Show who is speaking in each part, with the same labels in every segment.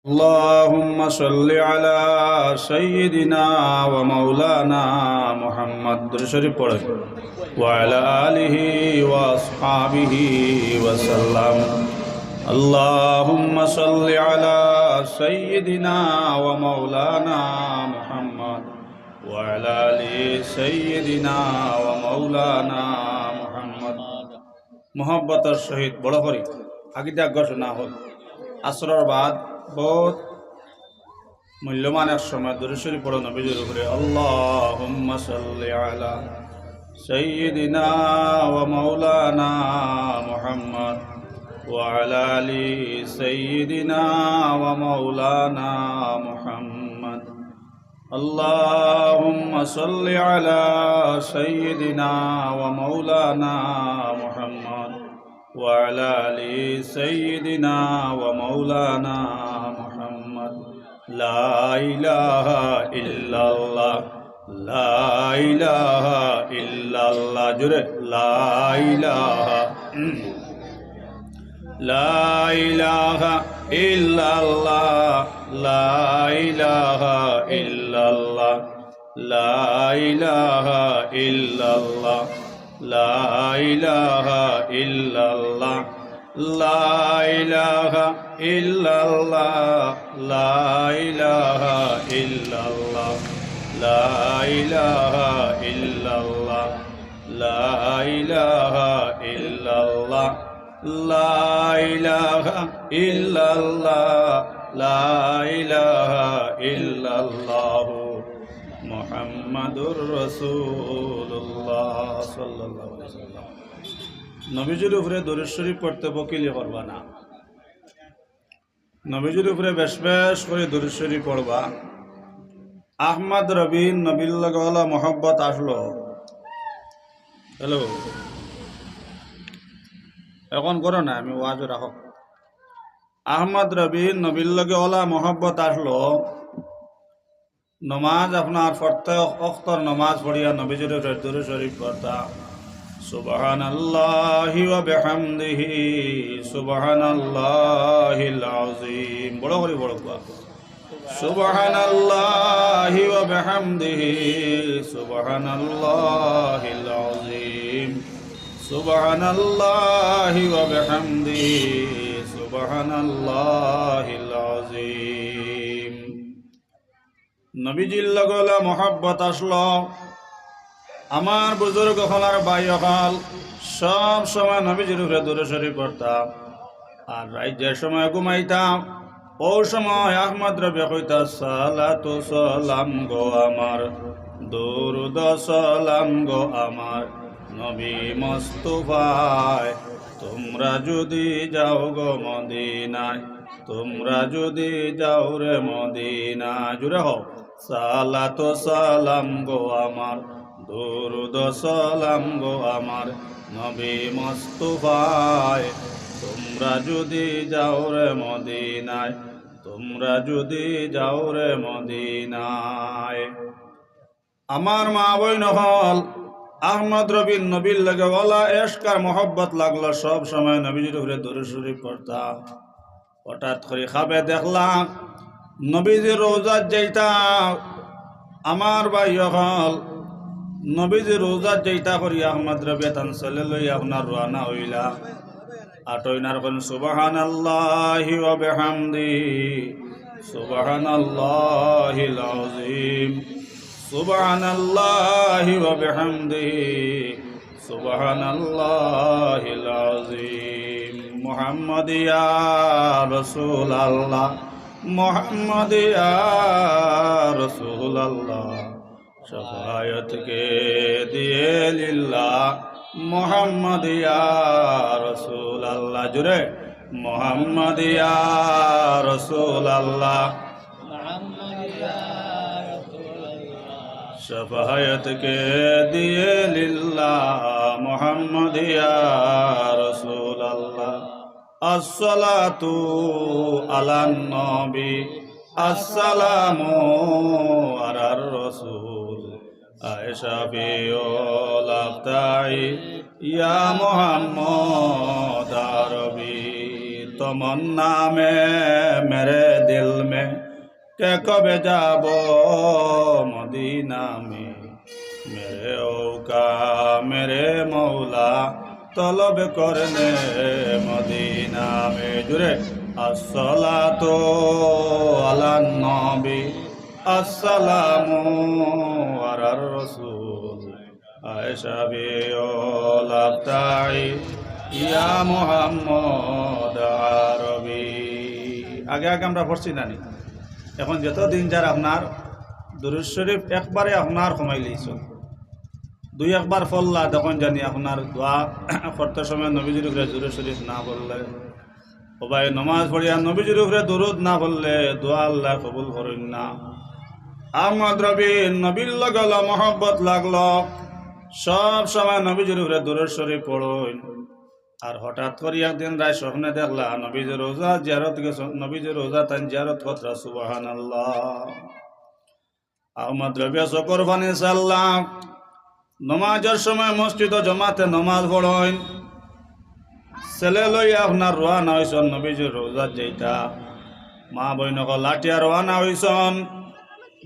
Speaker 1: اللهم صل على سيدنا ومولانا محمد شريف وعلى آله وأصحابه وسلم. اللهم صل على سيدنا ومولانا محمد وعلى آل سيدنا ومولانا محمد. মোহাব্বতের সহিত বড় করি আগিটা ঘোষণা হল আসরের বাদ বহুত মূল্যবান এক সময় দরুদ শরীফ পড়ো নবীজির উপরে। আল্লাহুম্মা সাল্লি আলা সাইয়্যিদিনা ওয়া মাওলানা মুহাম্মদ ওয়া আলা আলি সাইয়্যিদিনা ওয়া মাওলানা মুহাম্মদ। আল্লাহুম্মা সাল্লি আলা সাইয়্যিদিনা ওয়া মাওলানা মুহাম্মদ ওয়া আলা আলি সাইয়্যিদিনা ওয়া মাওলানা মুহাম্মদ। লা ইলাহা ইল্লাল্লাহ, লা ইলাহা ইল্লাল্লাহ, জোরে লা ইলাহা, লা ইলাহা ইল্লাল্লাহ, লা ইলাহা ইল্লাল্লাহ, লা ইলাহা ইল্লাল্লাহ, লা ইলাহা ইল্লাল্লাহ, লা ইলাহা ইল্লাল্লাহ, লা ইলাহা ইল্লাল্লাহ, লা ইলাহা ইল্লাল্লাহ, লা ইলাহা ইল্লাল্লাহ, লা ইলাহা ইল্লাল্লাহ, লা ইলাহা ইল্লাল্লাহ মুহাম্মাদুর রাসূলুল্লাহ সাল্লাল্লাহু আলাইহি ওয়াসাল্লাম। নবীজির উপরে দরুদ শরীফ পড়তে বকিলি করবা না, নবীজির উপরে বেশ বেশ করে দরুদ শরীফ পড়বা। আহমদ রবিন নবীর লগে মোহব্বত আসলো। হ্যালো, এখন করো না, আমি ওয়াজ রাখো। আহমদ রবিন নবীর লগে মোহব্বত আসলো। নমাজ আপনার প্রত্যেক ওয়াক্তের নমাজ পড়িয়া নবীজির উপরে দরুদ শরীফ পড়তা। সুবহানাল্লাহি ওয়া বিহামদিহি সুবহানাল্লাহিল আযীম, বড় করে বড় কোয়া। সুবহানাল্লাহি ওয়া বিহামদিহি সুবহানাল্লাহিল আযীম, সুবহানাল্লাহি ওয়া বিহামদিহি সুবহানাল্লাহিল আযীম। নবীজির লগে মোহাব্বত আসলো। আমার বুজুর্গ হলার ভাই হল সব সময় নবীজির উপরে দরুদ শরীফ পড়তাম। আর রাত যে সময় ঘুমাইতাম ও সময় আহমদ রবি কইতা সালাতু সালাম গো আমার, দরুদ সালাম গো আমার নবী মুস্তাফায়। তোমরা যদি যাও গো মদিনায়, তোমরা যদি যাও রে মদিনায়, জুড়ে হও সালাতু সালাম গো আমার, দরুদ সালাম গো আমার নবী মুস্তাফায়। তোমরা যদি যাও রে মদিনায়, তোমরা যদি যাও রে মদিনায়। আমার মা বইন হল আহমদ রবিন নবীর লগে এশকার মোহব্বত লাগলো। সব সময় নবীজির উপরে দরুদ শরীফ পড়তাম। হঠাৎ করে খাবে দেখলাম নবীজির রওজাত যাইতাম। আমার ভাই হল নবীজি রোজাত যেইটা করি আহমদ রবি তান চলে লই আপনার রানা হইলা। আটইনার কোন সুবহানাল্লাহি ওয়া বিহামদিহি সুবহানাল্লাহিল আযীম, সুবহানাল্লাহি ওয়া বিহামদিহি সুবহানাল্লাহিল আযীম। মুহাম্মদ ইয়া রাসূলুল্লাহ, মুহাম্মদ ইয়া রাসূলুল্লাহ, शफायत के दिए लिल्लाह मोहम्मद या रसूल अल्लाह, जुरे मोहम्मद या रसूल अल्लाह, शफायत के दिए लिल्लाह मोहम्मद या रसूल अल्लाह। अस्सलातु अला नबी अस्सलामु अलार रसूल, आयशा बिओल अफ्ताई या मोहम्मद आरबी। तमन्ना में मेरे दिल में के कबे जाबो मदीना में मेरे औका मेरे मौला तलब करने मदीना में जुरे अस्सलातु अला नबी अस्सलामु अला रसूल आयशा बिओल अब्ताई ইয়া মুহাম্মদ আরবি আগে আগে আমরা পড়ছি নানি এখন যতদিন যার আপনার দুরূদ শরীফ একবারে আপনার কমাই লইছো দুই একবার পড়লা তখন জানি আপনার দোয়া করতে সময় নবীজির উপরে দুরূদ শরীফ না পড়লে ও ভাই নামাজ পড়িয়া নবীজির উপরে দুরূদ না পড়লে দোয়া আল্লাহ কবুল করেন না। আহমদ রবি নবীর লাগলো মহব্বত লাগলো সব সময় নবীজির উপরে দুরূদ শরীফ পড়ুন। আর হঠাৎ করে একদিন রায় স্বপ্নে দেখলা নবীজির রোজা জিয়ারত গেছে নবীজির রোজা তাই জিয়ারত করতে সুবহানাল্লাহ। আহমদ রবি শকর ফানি সাল্লাম নমাজের সময় মসজিদ জমাতে নমাজ পড়েন ছেলে লইয়া আপনার রোয়ানা হয়েছেন নবীজির রোজা যেটা মা বইনক লাঠিয়া রোয়ানা হয়েছেন।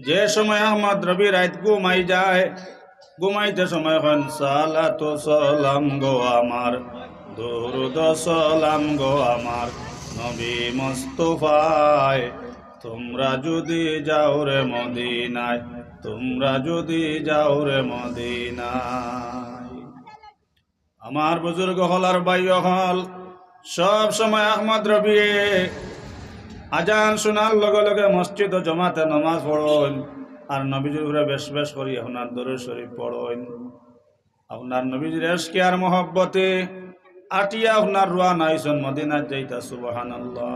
Speaker 1: যে সময় আহমদ রবি রাত ঘুমাই যায় ঘুমাইতে সময় হন সালাতু সালাম গো আমার দুরুদ সালাম গো আমার নবী মুস্তাফায় তোমরা যদি যাও রে মদিনায় তোমরা যদি যাও রে মদিনায়। আমার বুজুর্গ হল আর ভাই হল সব সময় আহমদ রবি আজান শোনার লগে লগে মসজিদ ও জমাতে নামাজ পড়েন আর নবীজির উপরে বেশ বেশ করি আপনার দরুদ শরীফ পড়েন। আপনার নবীজির ইশকে আর মহব্বতে আটিয়া আপনার রওনা হইছেন মদিনাত যাইতা সুবহানাল্লাহ।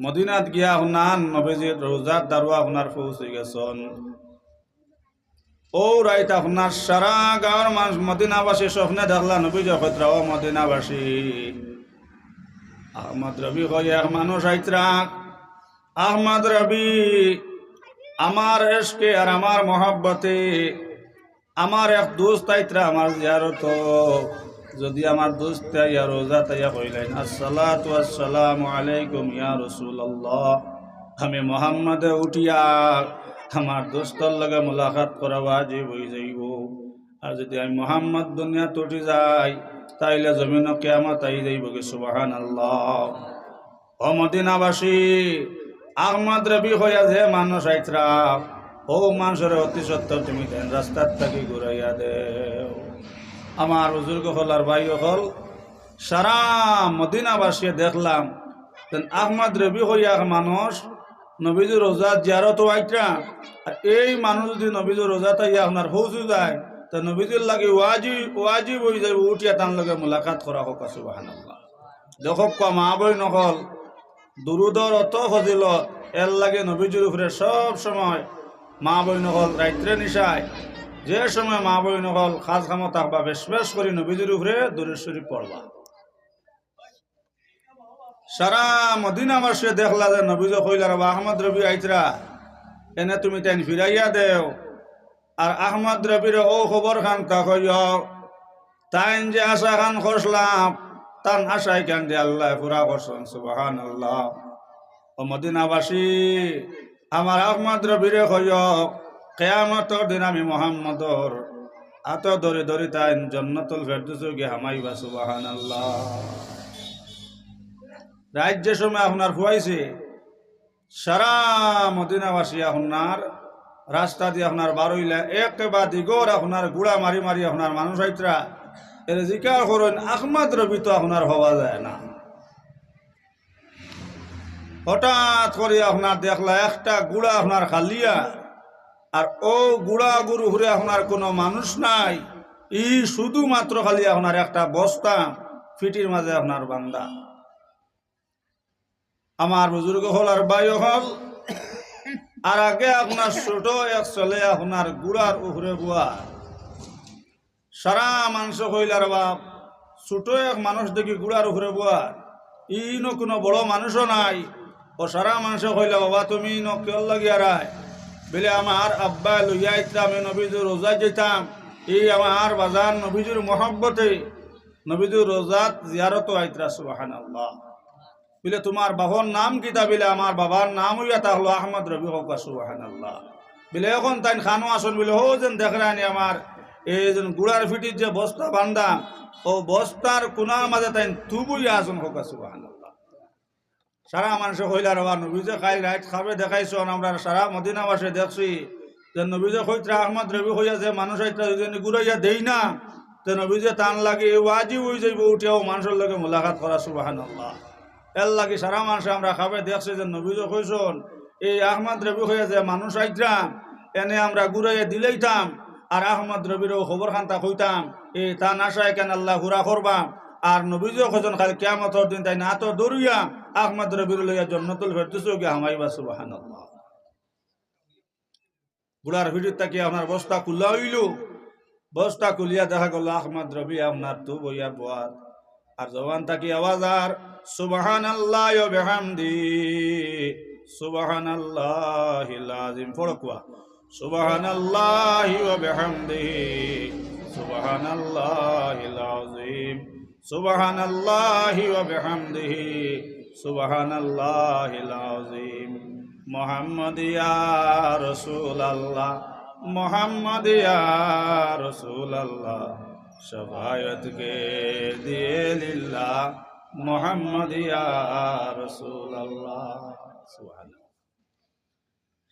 Speaker 1: মদিনাত গিয়া আপনার নবীজির রোজার দারুয়া আপনার পৌঁছে গেছেন। ও রাইত আপনার সারা গাঁৱৰ মানুষ মদিনাবাসী স্বপ্নে দেখলা নবীজি কইতরা ও মদিনাবাসী আহমদ রবি কয় এক মানুষ আইতরা আহমদ রবি আমার ইশকে আর আমার মহব্বতে আমার এক দোস্ত আইতরা আমার জিয়ারত যদি আমার দোস্ত ইয়া রোজা তাইয়া কইলেন আসসালাতু আসসালামু আলাইকুম ইয়া রাসূলুল্লাহ আমি মুহাম্মদে উঠিয়া আমার দোস্তর লগে মুলাকাত করা ওয়াজিব হয়ে যাইব। আর যদি আমি মুহাম্মদ দুনিয়াত উঠি যাই তাইলে জমিন কিয়ামত আই যাইব কি সুবহানাল্লাহ। ও মদিনাবাসী আহমদ রবি হইয়া যে মানুষ আইতরা ও মানুষের অতি সত্তর তুমি রাস্তার থাকি ঘুরাইয়া দেও। আমার বুজুর্গ হল আর ভাই হল সারা মদিনাবাসী দেখলাম আহমদ রবি হইয়া মানুষ নবীজির রোজা জিয়ারত আইতরা আর এই মানুষ যদি নবীজির রোজা তাইয়া আপনার পৌঁছে যায় তা নবীজির লাগে ওয়াজিব হয়ে যাবে উঠিয়া তার লগে মুলাকাত করা হোক সুবহানাল্লাহ। দেখক মা বই নকল দুরুদর অত ফজিলত এর লাগে নবীজির উপরে সব সময় মা বই নকল রাত্রে নিশায় যে সময় মা বই নকল খাস খামত থাকবা বেশ বেশ করে নবীজির উপরে দুরূদ শরীফ পড়বা। সারা মদিনাবাসী দেখলা যে নবীজি কইলার আহমদ রবি আইতরা এনে তুমি তাই ফিরাইয়া দেও। আর আহমদ রবির ও খবর খান তা কইও তাইন যে আশা খান খসলাম তান আশাই খান দিয়ে আল্লাহ পুরা করছেন সুবহানাল্লাহ। ও মদিনাবাসী আমার আহমদ রবিরে কইও কিয়ামতের দিন আমি মুহাম্মদর আত ধরে ধরে তাইন জান্নাতুল ফেরদৌসে গিয়ে হামাইবা সুবহানাল্লাহ। রাজ্য সময় আপনার ফুয়াইছে সারা মদিনাবাসী আপনার রাস্তা দিয়ে আপনার বারইলা একেবারে দিগর আপনার গুড়া মারি মারি আপনার মানুষ আইতরা এর জিকার করেন আহমদ রবি তো আপনার হওয়া যায় না। হঠাৎ করে আপনার দেখলা একটা গুড়া আপনার খালিয়া আর ও গুড়া গুরু ঘুরে আপনার কোনো মানুষ নাই ই শুধুমাত্র খালি আপনার একটা বস্তা ফিটির মাঝে আপনার বান্দা। আমার বুজুর্গ হল আর ভাই হল আর আগে আপনার ছোট এক চলে আপনার গুড়ার উহরে গুয়া সারা মানুষ কইলার বাপ ছোট এক মানুষ দেখি গুড়ার উহরে গুয়া ইনো কোনো বড় মানুষও নাই। ও সারা মানুষ কইলা বাবা তুমি ইনো কেউ লাগিয়া রায় বলে আমার আব্বা লইয়া আইতাম আমি নবীজির রোজা যেতাম এই আমার বাজার নবীজির মহব্বতে নবীজুর রোজাত জিয়ারত আইতরা সুবহানাল্লাহ বলে তোমার বাবার নাম কিতা বলে আমার বাবার নাম হইয়া তা হলো আহমদ রবি হোক সুবহানাল্লাহ বলে এখন তাই খানো আসন বলে হো যেন দেখরানি আমার এই যেন গুড়ার ফিটির যে বস্তা বান্ধা ও বস্তার কোনার মাঝে তাই তুবুইয়া আসন হোক সুবহানাল্লাহ সারা মানুষ কইলা রবা নবীজে খাই রাইট খাবে দেখাইছ আমরা সারা মদিনাবাসে দেখছি যে নবীজে কইত্রা আহমদ রবি হইয়া যে মানুষ আইত্রা যদি গুড়াইয়া দেই না তো নবীজে টান লাগে ওয়াজিব হয়ে যাইব উঠেও মানুষের লগে মোলাকাত করা সুবহানাল্লাহ এর লাগে সারা মানুষ আমরা খাবে দেখছি যে নবীজে কইছন এই আহমদ রবি হইয়া যে মানুষ আইত্রা এনে আমরা গুড়াইয়া দিলেইতাম আর আহমদ রবিরও খবর খান্তা কইতাম এই তা নাশায় কেন আল্লাহ ঘুরা করবা আর নবীজে কজন খালি কিয়ামতের দিন তাই না তো দৌড়িয়া আহমদ রবির লইয়া জন্নতুল ফেরদৌসে গিয়া হামাইবা সুবহানাল্লাহ গুড়ার ভিডিও তাকিয়ে আপনার বস্তা খুলা হইল বস্তা খুলিয়া দেখা গেল আহমদ রবি আপনার তু বইয়া বোয়ার আর জবান তাকি আওয়াজ আর সুবহানাল্লাহ ওয়া বিহামদি সুবহানাল্লাহিল আযীম ফড়কুয়া সুবহানাল্লাহি ওয়া বিহামদিহি সুবহানাল্লাহিল আযীম সুবহানাল্লাহি ওয়া বিহামদিহি সুবহানাল্লাহিল আযীম মুহাম্মদ ইয়া রাসূলুল্লাহ মোহাম্মদ ইয়া রাসূলুল্লাহ শফায়ত কে দিয়ে লিল্লাহ মোহাম্মদ ইয়া রাসূলুল্লাহ সুবহানাল্লাহ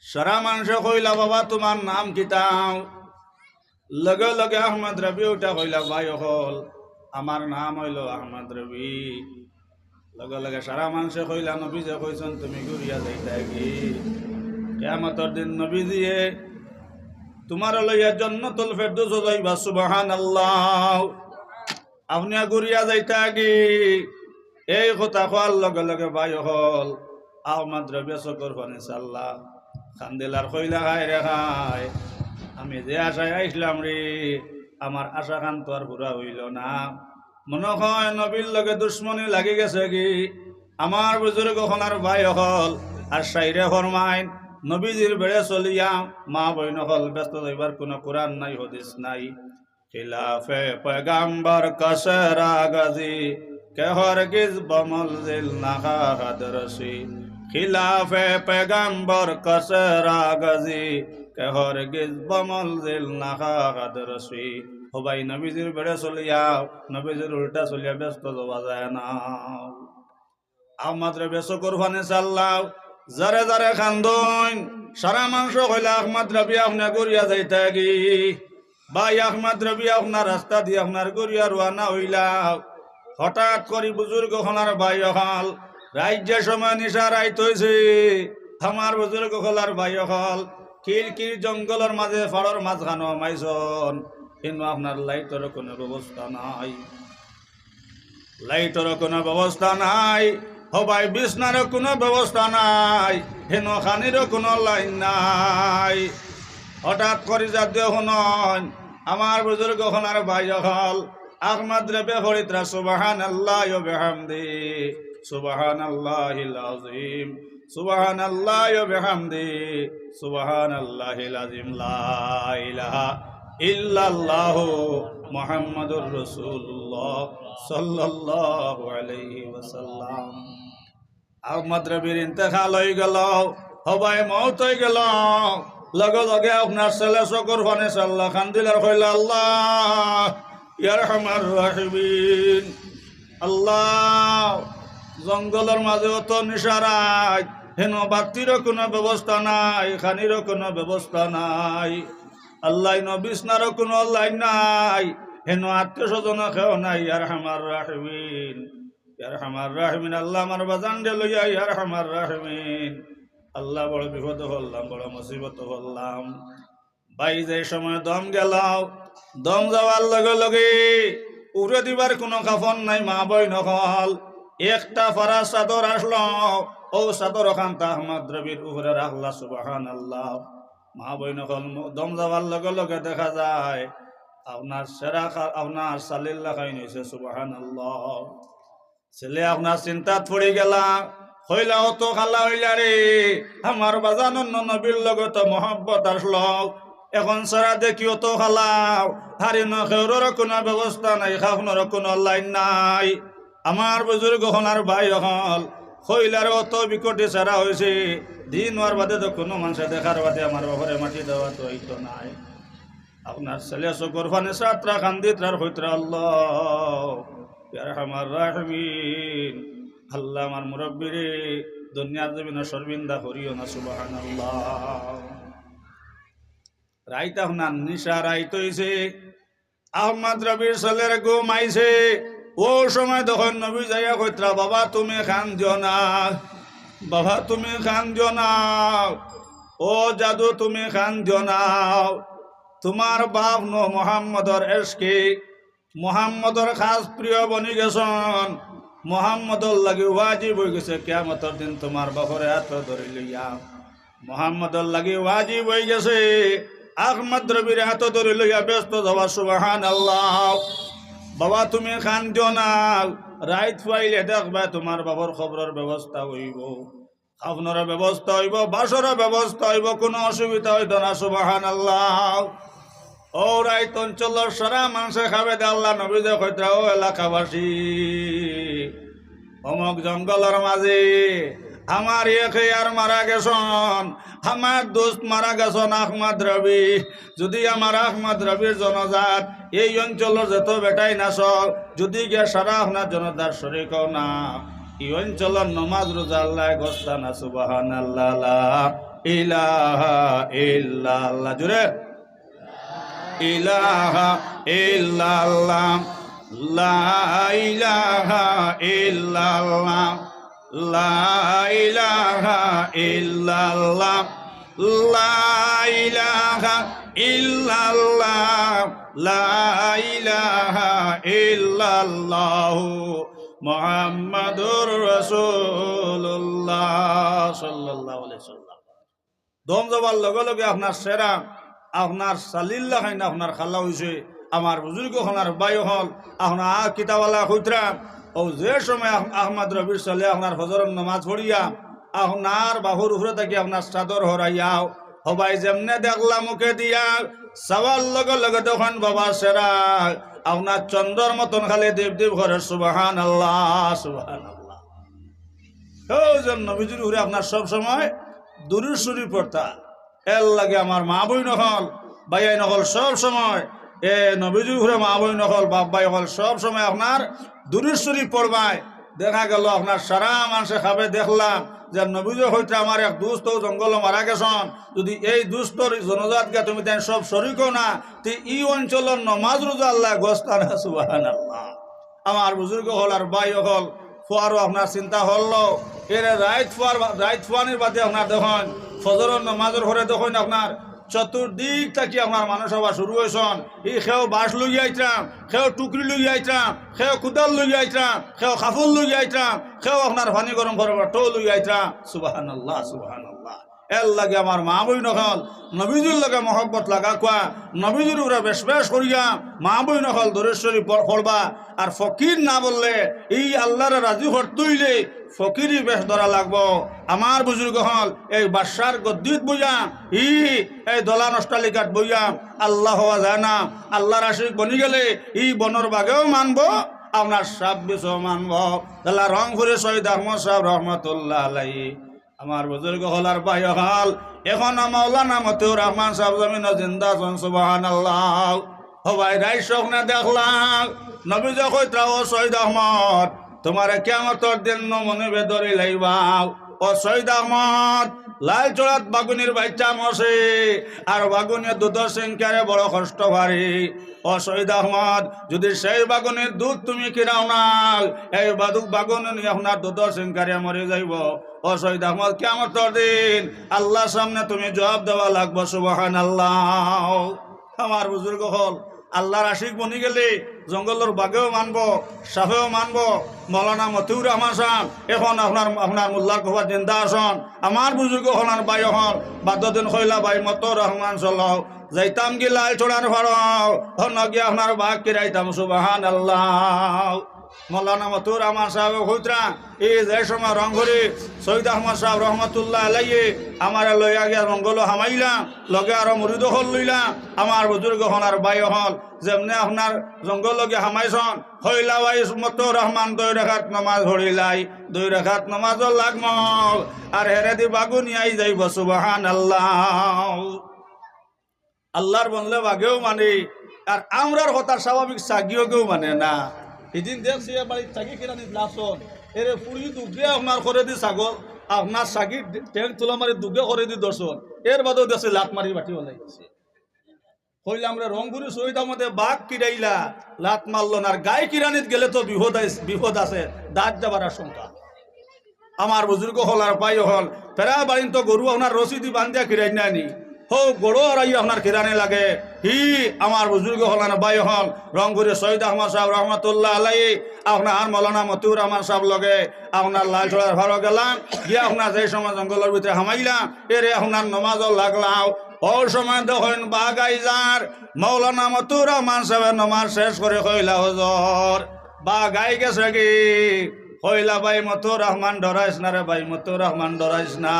Speaker 1: সারা মানুষ কইলা বাবা তোমার নাম কিতাও লগে লগে আহমদ রবি ওটা কইলা ভাই হল আমার নাম হইল আহমদ রবি লগে লগে সারা মানুষে কইলা নবী যে কইছেন তুমি ঘুরিয়া যাইতা কি কিয়ামতের দিন নবী দিয়ে তোমার লইয়া জান্নাতুল ফেরদৌস যাইবা সুবহানাল্লাহ আপনি ঘুরিয়া যাইতা কি এই কথা কওয়ার লগে লগে ভাই হল আহমদ রবি সকর ফানে সাল্লাহ খান্দিলার কইলা খাই রে খাই আমি যে আশায় আইসলাম রে আমার আশা খান তো আর পুরা হইল না মনে হয় নবীর লগে দুশ্মনী লাগি গেছে কি আমার বুজুর্গ হলার ভাই হল আর সাইরে ফরমাইন নবীজির বেড়ে চলিয়া মা বইন হল ব্যস্ত যাইবার কোনো কোরআন নাই হদিস নাই খিলাফে পয়গাম্বর কসরা গাজি কে হরগিজ বমলজিল নাহা হাদরসি খিলাফে পয়গাম্বর কসরা গাজি কে হরগিজ বমলজিল নাহা হাদরসি ও ভাই নবীজির বেড়ে চলিয়া নবীজির উল্টা চলিয়া ব্যস্ত যাওয়া যায় না আহমদ রবি শকর ফানে চাল্লাও যারে যারে খান্দন সারা মাংস কইলা আহমদ রবি আপনার গড়িয়া যাইতা কি ভাই আহমদ রবি আপনার রাস্তা দিয়ে আপনার গড়িয়া রওনা হইলা হঠাৎ করি বুজুর্গ হলার ভাই হল রাজ্যের সময় নিশা রাইত হয়েছে আমার বুজুর্গ হলার ভাই হল কিরকির জঙ্গলের মাঝে ফাড়র মাঝখানো মাইছন কিন্তু আপনার লাইটের কোনো ব্যবস্থা নাই লাইটের কোনো ব্যবস্থা নাই হবাই বিছনার কোনো ব্যবস্থা নাই হেন খানিরও কোনো লাইন নাই হঠাৎ করে যাতে শুনন আমার বুজুর্গ হলার ভাই হল আহমদ রবি ফরিত্রা সুবহানাল্লাহ ওয়া বিহামদি সুবহানাল্লাহিল আযীম সুবহানাল্লাহ ওয়া বিহামদি সুবহানাল্লাহিল আযীম লা ইলাহা ইল্লাল্লাহু মুহাম্মাদুর রাসূলুল্লাহ সাল্লাল্লাহু আলাইহি ওয়াসাল্লাম আহমদ রবির ইন্তেকাল হয়ে গেল হবাই মওত হয়ে গেল লগে লগে আপনার ছেলে শকর ফানে সাল্লাহ খান্দিলার কইলা আল্লাহ ইয়ারহামার রাহিমিন আল্লাহ জঙ্গলের মাঝে অত নিশারাই হেন বাতিরও কোনো ব্যবস্থা নাই খানিরও কোনো ব্যবস্থা নাই আল্লাহ বিছনারও কোনো লাইন নাই হেন আত্মীয় স্বজন কেউ নাই ইয়ারহামার রাহিমিন ইয়ারহামার রাহিমিন আল্লাহ আমার বাজান দে লইয়া ইয়ারহামার রাহিমিন আল্লাহ বড় বিপদ হলাম বড় মুসিবত হলাম ভাই যে সময় দম গেলাও দম যাওয়ার লগে লগে উড়ে দিবার কোনো কাফন নাই মা বই নকল একটা ফরা চাদর আসলো ও চাদর ওখান আহমদ রবির উপরে রাখলা সুবহানাল্লাহ মা বই নকল দম যাওয়ার লগে লগে দেখা যায় আপনার সেরা আপনার সালিল্লা খাই নিছে সুবহানাল্লাহ ছেলে আপনার চিন্তাত পড়ে গেলা হইলা অত খালা হইলা রে আমার বাজান নবীর লগত মহব্বত আসলো এখন সারা দেখিও তো খালাও হারি নখেরর কোনো ব্যবস্থা নাই, খাওয়ানোর কোনো লাইন নাই। আমার বুজুর্গ হলার ভাই হল হইলার অত বিকটে সারা হয়েছে, দিন হওয়ার বাদে তো কোনো মানুষে দেখার বাদে আমার বাবারে মাটি দেওয়া তো এই তো নাই। আপনার ছেলে চকর ফানে সাতরা কান্দিত্রার হইতরা আল্লাহ ইয়ারহামার রাহিমিন। আল্লাহ আমার মুরব্বিরে দুনিয়ার জমিনে শর্মিন্দা করিও না, সুবহানাল্লাহ। রাইত আপনার নিশা রাইত হইছে, আহমদ রবির ছেলের ঘুম আইছে। ও সময় তখন নবী যাইয়া কইতরা, বাবা তুমি খান দিও না, বাবা তুমি খান দিও না, ও জাদু তুমি খান দিও না। তোমার বাপ নো মোহাম্মদর এশকে মোহাম্মদর খাস প্রিয় বনি গেছন, মোহাম্মদর লাগি ওয়াজিব হয়ে গেছে কিয়ামতের দিন তোমার বাপরে হাত ধরে লইয়া, মোহাম্মদর লাগি ওয়াজিব হয়ে গেছে আহমদ রবির হাত ধরে লইয়া ব্যস্ত যাওয়া। সুবহানাল্লাহ। বাবা তুমি খান দিও না, রাইত পাইলে দেখবা তোমার বাবার খবরের ব্যবস্থা হইব, খাওয়ানোর ব্যবস্থা হইব, বাসর ব্যবস্থা হইব, কোনো অসুবিধা হইত না। সুবহানাল্লাহ। ও রাইত অঞ্চলের সারা মানুষে খাবে দে আল্লাহ নবী যে কইতরা, ও এলাকাবাসী অমুক জঙ্গলের মাঝে আমার একে আর মারা গেছন, আমার দোস্ত মারা গেছন আহমদ রবি। যদি আমার আহমদ রবির জনজাত এই অঞ্চলের যত বেটাই নাচ যদি গিয়া সারা আপনার জনতার শরীক না, এই অঞ্চলের নমাজ রোজা আল্লাহ গস্তা না। সুবহানাল্লাহ। লা ইলাহা ইল্লাল্লাহ, জুড়ে ইলাহা ইল্লাল্লাহ, লা ইলাহা ইল্লাল্লাহ, লা ইলাহা ইল্লাল্লাহ, লা ইলাহা ইল্লাল্লাহ, লা ইলাহা ইল্লাল্লাহ, মুহাম্মাদুর রাসূলুল্লাহ সাল্লাল্লাহু আলাইহি ওয়াসাল্লাম। দম জবার লগে লগে আপনার সেরা আপনার সালিল্লাহ খাইনা আপনার খালা হয়েছে, আমার বুজুর্গ হনার বায়ু হল আপনার কিতাবালা হইতরা। ও যে সময় আহমদ রবির সালে আপনার ফজরের নামাজ পড়িয়া আপনার বাহুর উপরে থাকি আপনার চাদর হরাইয়াও সবাই যেমনে দেখলা মুখে দিয়া সবার লগে লগে তখন বাবা সেরা আপনার চন্দ্রর মতন খালি দেব দেব ঘরে। সুবহানাল্লাহ, সুবহানাল্লাহ। ও যেন নবীজির উপরে আপনার সব সময় দুরূদ শরীফ পড়তা, এর লাগে আমার মা বই নকল ভাইয়াই নকল সব সময় এ নবীজির ঘুরে মা বই নকল বাপ ভাই হল সব সময় আপনার দুরূদ শরীফ পড়বায়। দেখা গেল আপনার সারা মানুষে খাবে দেখলাম যে নবীজি হইতে আমার এক দুস্থ জঙ্গল মারা গেছন, যদি এই দুস্থর জনজাতকে তুমি তাই সব শরীকও না, তো এই অঞ্চলের নমাজ রোজা আল্লাহ গোস্তা না। সুবহানাল্লাহ। আমার বুজুর্গ হল আর ভাই হল ফুয়ারও আপনার চিন্তা হল এর রাইত ফুয়ানির বাদে আপনার দেখুন ফজরের নামাজের ঘরে দেখুন আপনার চতুর্দিক থাকি আপনার মানুষ হওয়া শুরু হয়েছেন। এই খেও বাঁশ লইয়া আইতাম, খেও টুকরি লইয়া আইতাম, খেও কুদাল লইয়া আইতাম, খেও খাফুল লইয়া আইতাম, খেও আপনার পানি গরম করবার টো লইয়া আইতাম। সুবহানাল্লাহ, সুবহানাল্লাহ। এর লাগে আমার মা বই নকল নবীজির লগে মহব্বত লাগা কোয়া, নবীজির উপরে বেশ বেশ করিয়া মা বই নকল দরেশ্বরী পড়বা। আর ফকির না বললে এই আল্লাহর রাজি হরতইলে ফকিরই বেশ ধরা লাগবো। আমার বুজুর্গ হল এই বাদশার গদ্দিত বইয়া এই দলা নষ্টালিকাত বইয়া আল্লাহ হওয়া যায় না, আল্লাহর আশিক বনি গেলে এই বনর বাগেও মানবো, আপনার সাব বিষও মানব। তাহলে রংপুরে শহীদ আহমদ সাহেব রহমতুল্লাহ আলাইহি আমার বুজুর্গ হল আর ভাই হল এখন মাওলানা মতিউর রহমান সাহেব জমিন জিন্দা আছেন। সুবহানাল্লাহ। সবাই রাই স্বপ্নে দেখলাম নবীজ কইতরা, ও শহীদ আহমদ তোমারে কিয়ামতের দিন মনে বেদরি লাইবাও। ও শহীদ আহমদ লাল চড়াত বাগুনির বাচ্চা মশে আর বাগুনির দুধের সংখ্যারে বড় কষ্ট ভারী। ও শহীদ আহমদ যদি সেই বাগুনের দুধ তুমি কিনাও না, এই বাগুন আপনার দুধের সংখ্যারে মরে যাইব। ও শহীদ আহমদ কিয়ামতের দিন আল্লাহর সামনে তুমি জবাব দেওয়া লাগবো। সুবহানাল্লাহ। আমার বুজুর্গ হল আল্লাহর আশিক বনি গেলে জঙ্গলের বাঘেও মানব, সাফেও মানব। মৌলানা মতিউর রহমান সাহেব এখন আপনার মোল্লার খোবার জিন্দা আসন। আমার বুজুর্গ হলার বাই হন বাদ্যদিন খৈলা বাই মতো রহমান চলাও যাইতাম কি লাল চড়ার ভাড়াও নগিয়া আপনার বাঘ কিরাইতাম। সুবহানাল্লাহ। মৌলানা মতুর রহমান সাহেব হইতরা এই যে সময় রংঘরে সৈয়দ আহমদ সাহেব রহমতুল্লাহ আলাইয়ে আমার লইয়া গিয়া রঙ্গল হামাইলাম লগে আরো মুরিদ হল লইলাম আমার বুজুর্গ হন আর বাই হল যেমনি আপনার জঙ্গল লগে হামাইছন হইলা ভাই মতুর রহমান 2 রাকাত নামাজ হরিলাই 2 রাকাত নামাজ লাগমল আর হেরেদি বাগুনি আই যাইব সুবহানাল্লাহ। আল্লাহর বললে বাগেও মানে আর আমরার হতার স্বাভাবিক সাগিও কেউ মানে না। এদিন দেখছি বাড়ির সাগি কিনা লাসন এর পুরি দুগে আপনার করে দি ছাগল আপনার সাগি ট্যাঙ্ক তোলা মারি দুগে করে দি দর্শন এর বাদেও দেখছে লাত মারি বাটি ওলাই গেছে। হইলে আমরা রংপুরি শহীদ আমাদের বাঘ কিরাইলা লাত মারল না আর গায়ে কিরানিত গেলে তো বিপদ আছে দাঁত যাবার আশঙ্কা। আমার বুজুর্গ হল আর পাই হল ফেরা বাড়িন তো গরু আপনার রসিদি বান্ধিয়া কিরাই না নি হো গড়ো আর আপনার কিরানি লাগে হি আমার বুজুর্গ হল না বাই হল রংপুরে সৈয়দ আহমদ সাহেব রহমতুল্লাহ আলাই আপনার মৌলানা মতিউর রহমান সাহেব লগে আপনার লাল ছড়ার ভালো গেলাম গিয়ে আপনার যে সময় জঙ্গলের ভিতরে হামাইলাম এরে আপনার নমাজও লাগলাম। ওই সময় দেখেন বাগাইজার মৌলানা মতিউর রহমান সাহেবের নমাজ শেষ করে কইলা হুজুর বাগাই গেছে কি কইলা ভাই মতিউর রহমান ডরাইস না রে ভাই মতিউর রহমান ডরাইস না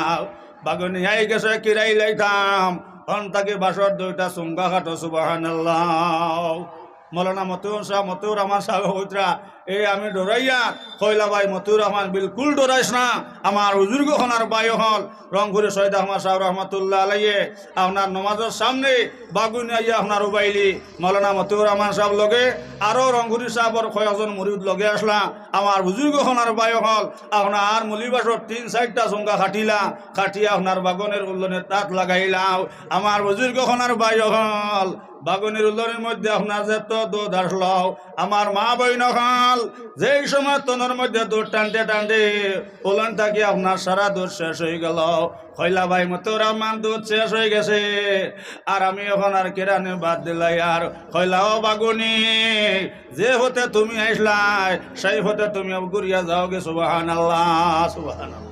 Speaker 1: বাগুনি আই গেছে কিরাই লাইতাম অন তাকে বাসর 2টা চুঙ্গা খাটো সুবহানাল্লাহ। মৌলানা মতিউর রহমান সাহেব হইতরা এই আমি ডরাইয়া কইলা ভাই মতিউর রহমান বিলকুল ডরাইস না আমার বুজুর্গ হনার বাই হল রংপুরে সৈয়দ আহমদ সাহেব রহমতুল্লাহ আলাইয়ে আপনার নমাজের সামনে বাগুনি আইয়া আপনার উবাইলি মৌলানা মতিউর রহমান সাহেব লগে আরো রংপুরি সাহেবর কয়েকজন মুরিদ লগে আসলাম আমার বুজুর্গ হনার বাই হল আপনার মুলিবাসর 3-4টা চুঙ্গা খাটিয়া আপনার বাগনের উল্লনের তাঁত লাগাইলাম আমার বুজুর্গ হনার বাই হল বাগুনের উল্লনের মধ্যে আপনার যে তো দুধ আসলো আমার মা বইন হল যেই সময় তনের মধ্যে দুধ টানতে উলন থাকি আপনার সারা দুধ শেষ হয়ে গেল কইলা ভাই মতিউর রহমান দুধ শেষ হয়ে গেছে আর আমি এখন আর কেরানি বাদ দিলাই আর কইলা ও বাগুনি যে হতে তুমি আসলাই সেই হতে তুমি ঘুরিয়া যাওগে সুবহানাল্লাহ সুবহানাল্লাহ।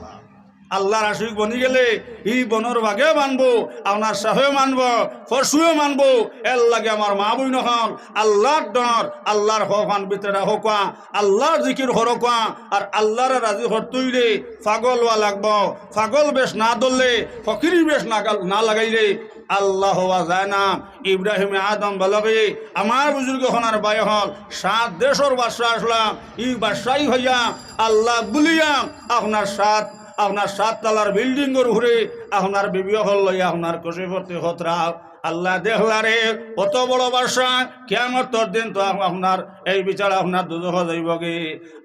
Speaker 1: আল্লাহর আশিক বনি গেলে ই বনর বাগে মানবো আপনার সাহেব মানবো পশুও মানবো এর লাগে আমার মা বই নহল আল্লাহর ডর আল্লাহর হকান ভিতরে হকা আল্লাহর জিকির হরকা আর আল্লাহর রাজি হরতইলে পাগল হওয়া লাগবো পাগল বেশ না ধরলে ফকিরি বেশ না লাগাইলে আল্লাহ যায় না। ইব্রাহিম আদম বলবে আমার বুজুর্গ হনার বাই হল 7 দেশের বাদশাহ আসলাম ই বাদশাহী হইয়া আল্লাহ বলিয়া আপনার 7 তলার বিল্ডিংয়ের উপরে আপনার বিবিও হল লইয়া আপনার কষে পড়তে হতরা আল্লাহ দেখলারে কত বড় বাদশা কিয়ামতের দিন তো আপনার এই বিচার আপনার দুজখ যাইবগে।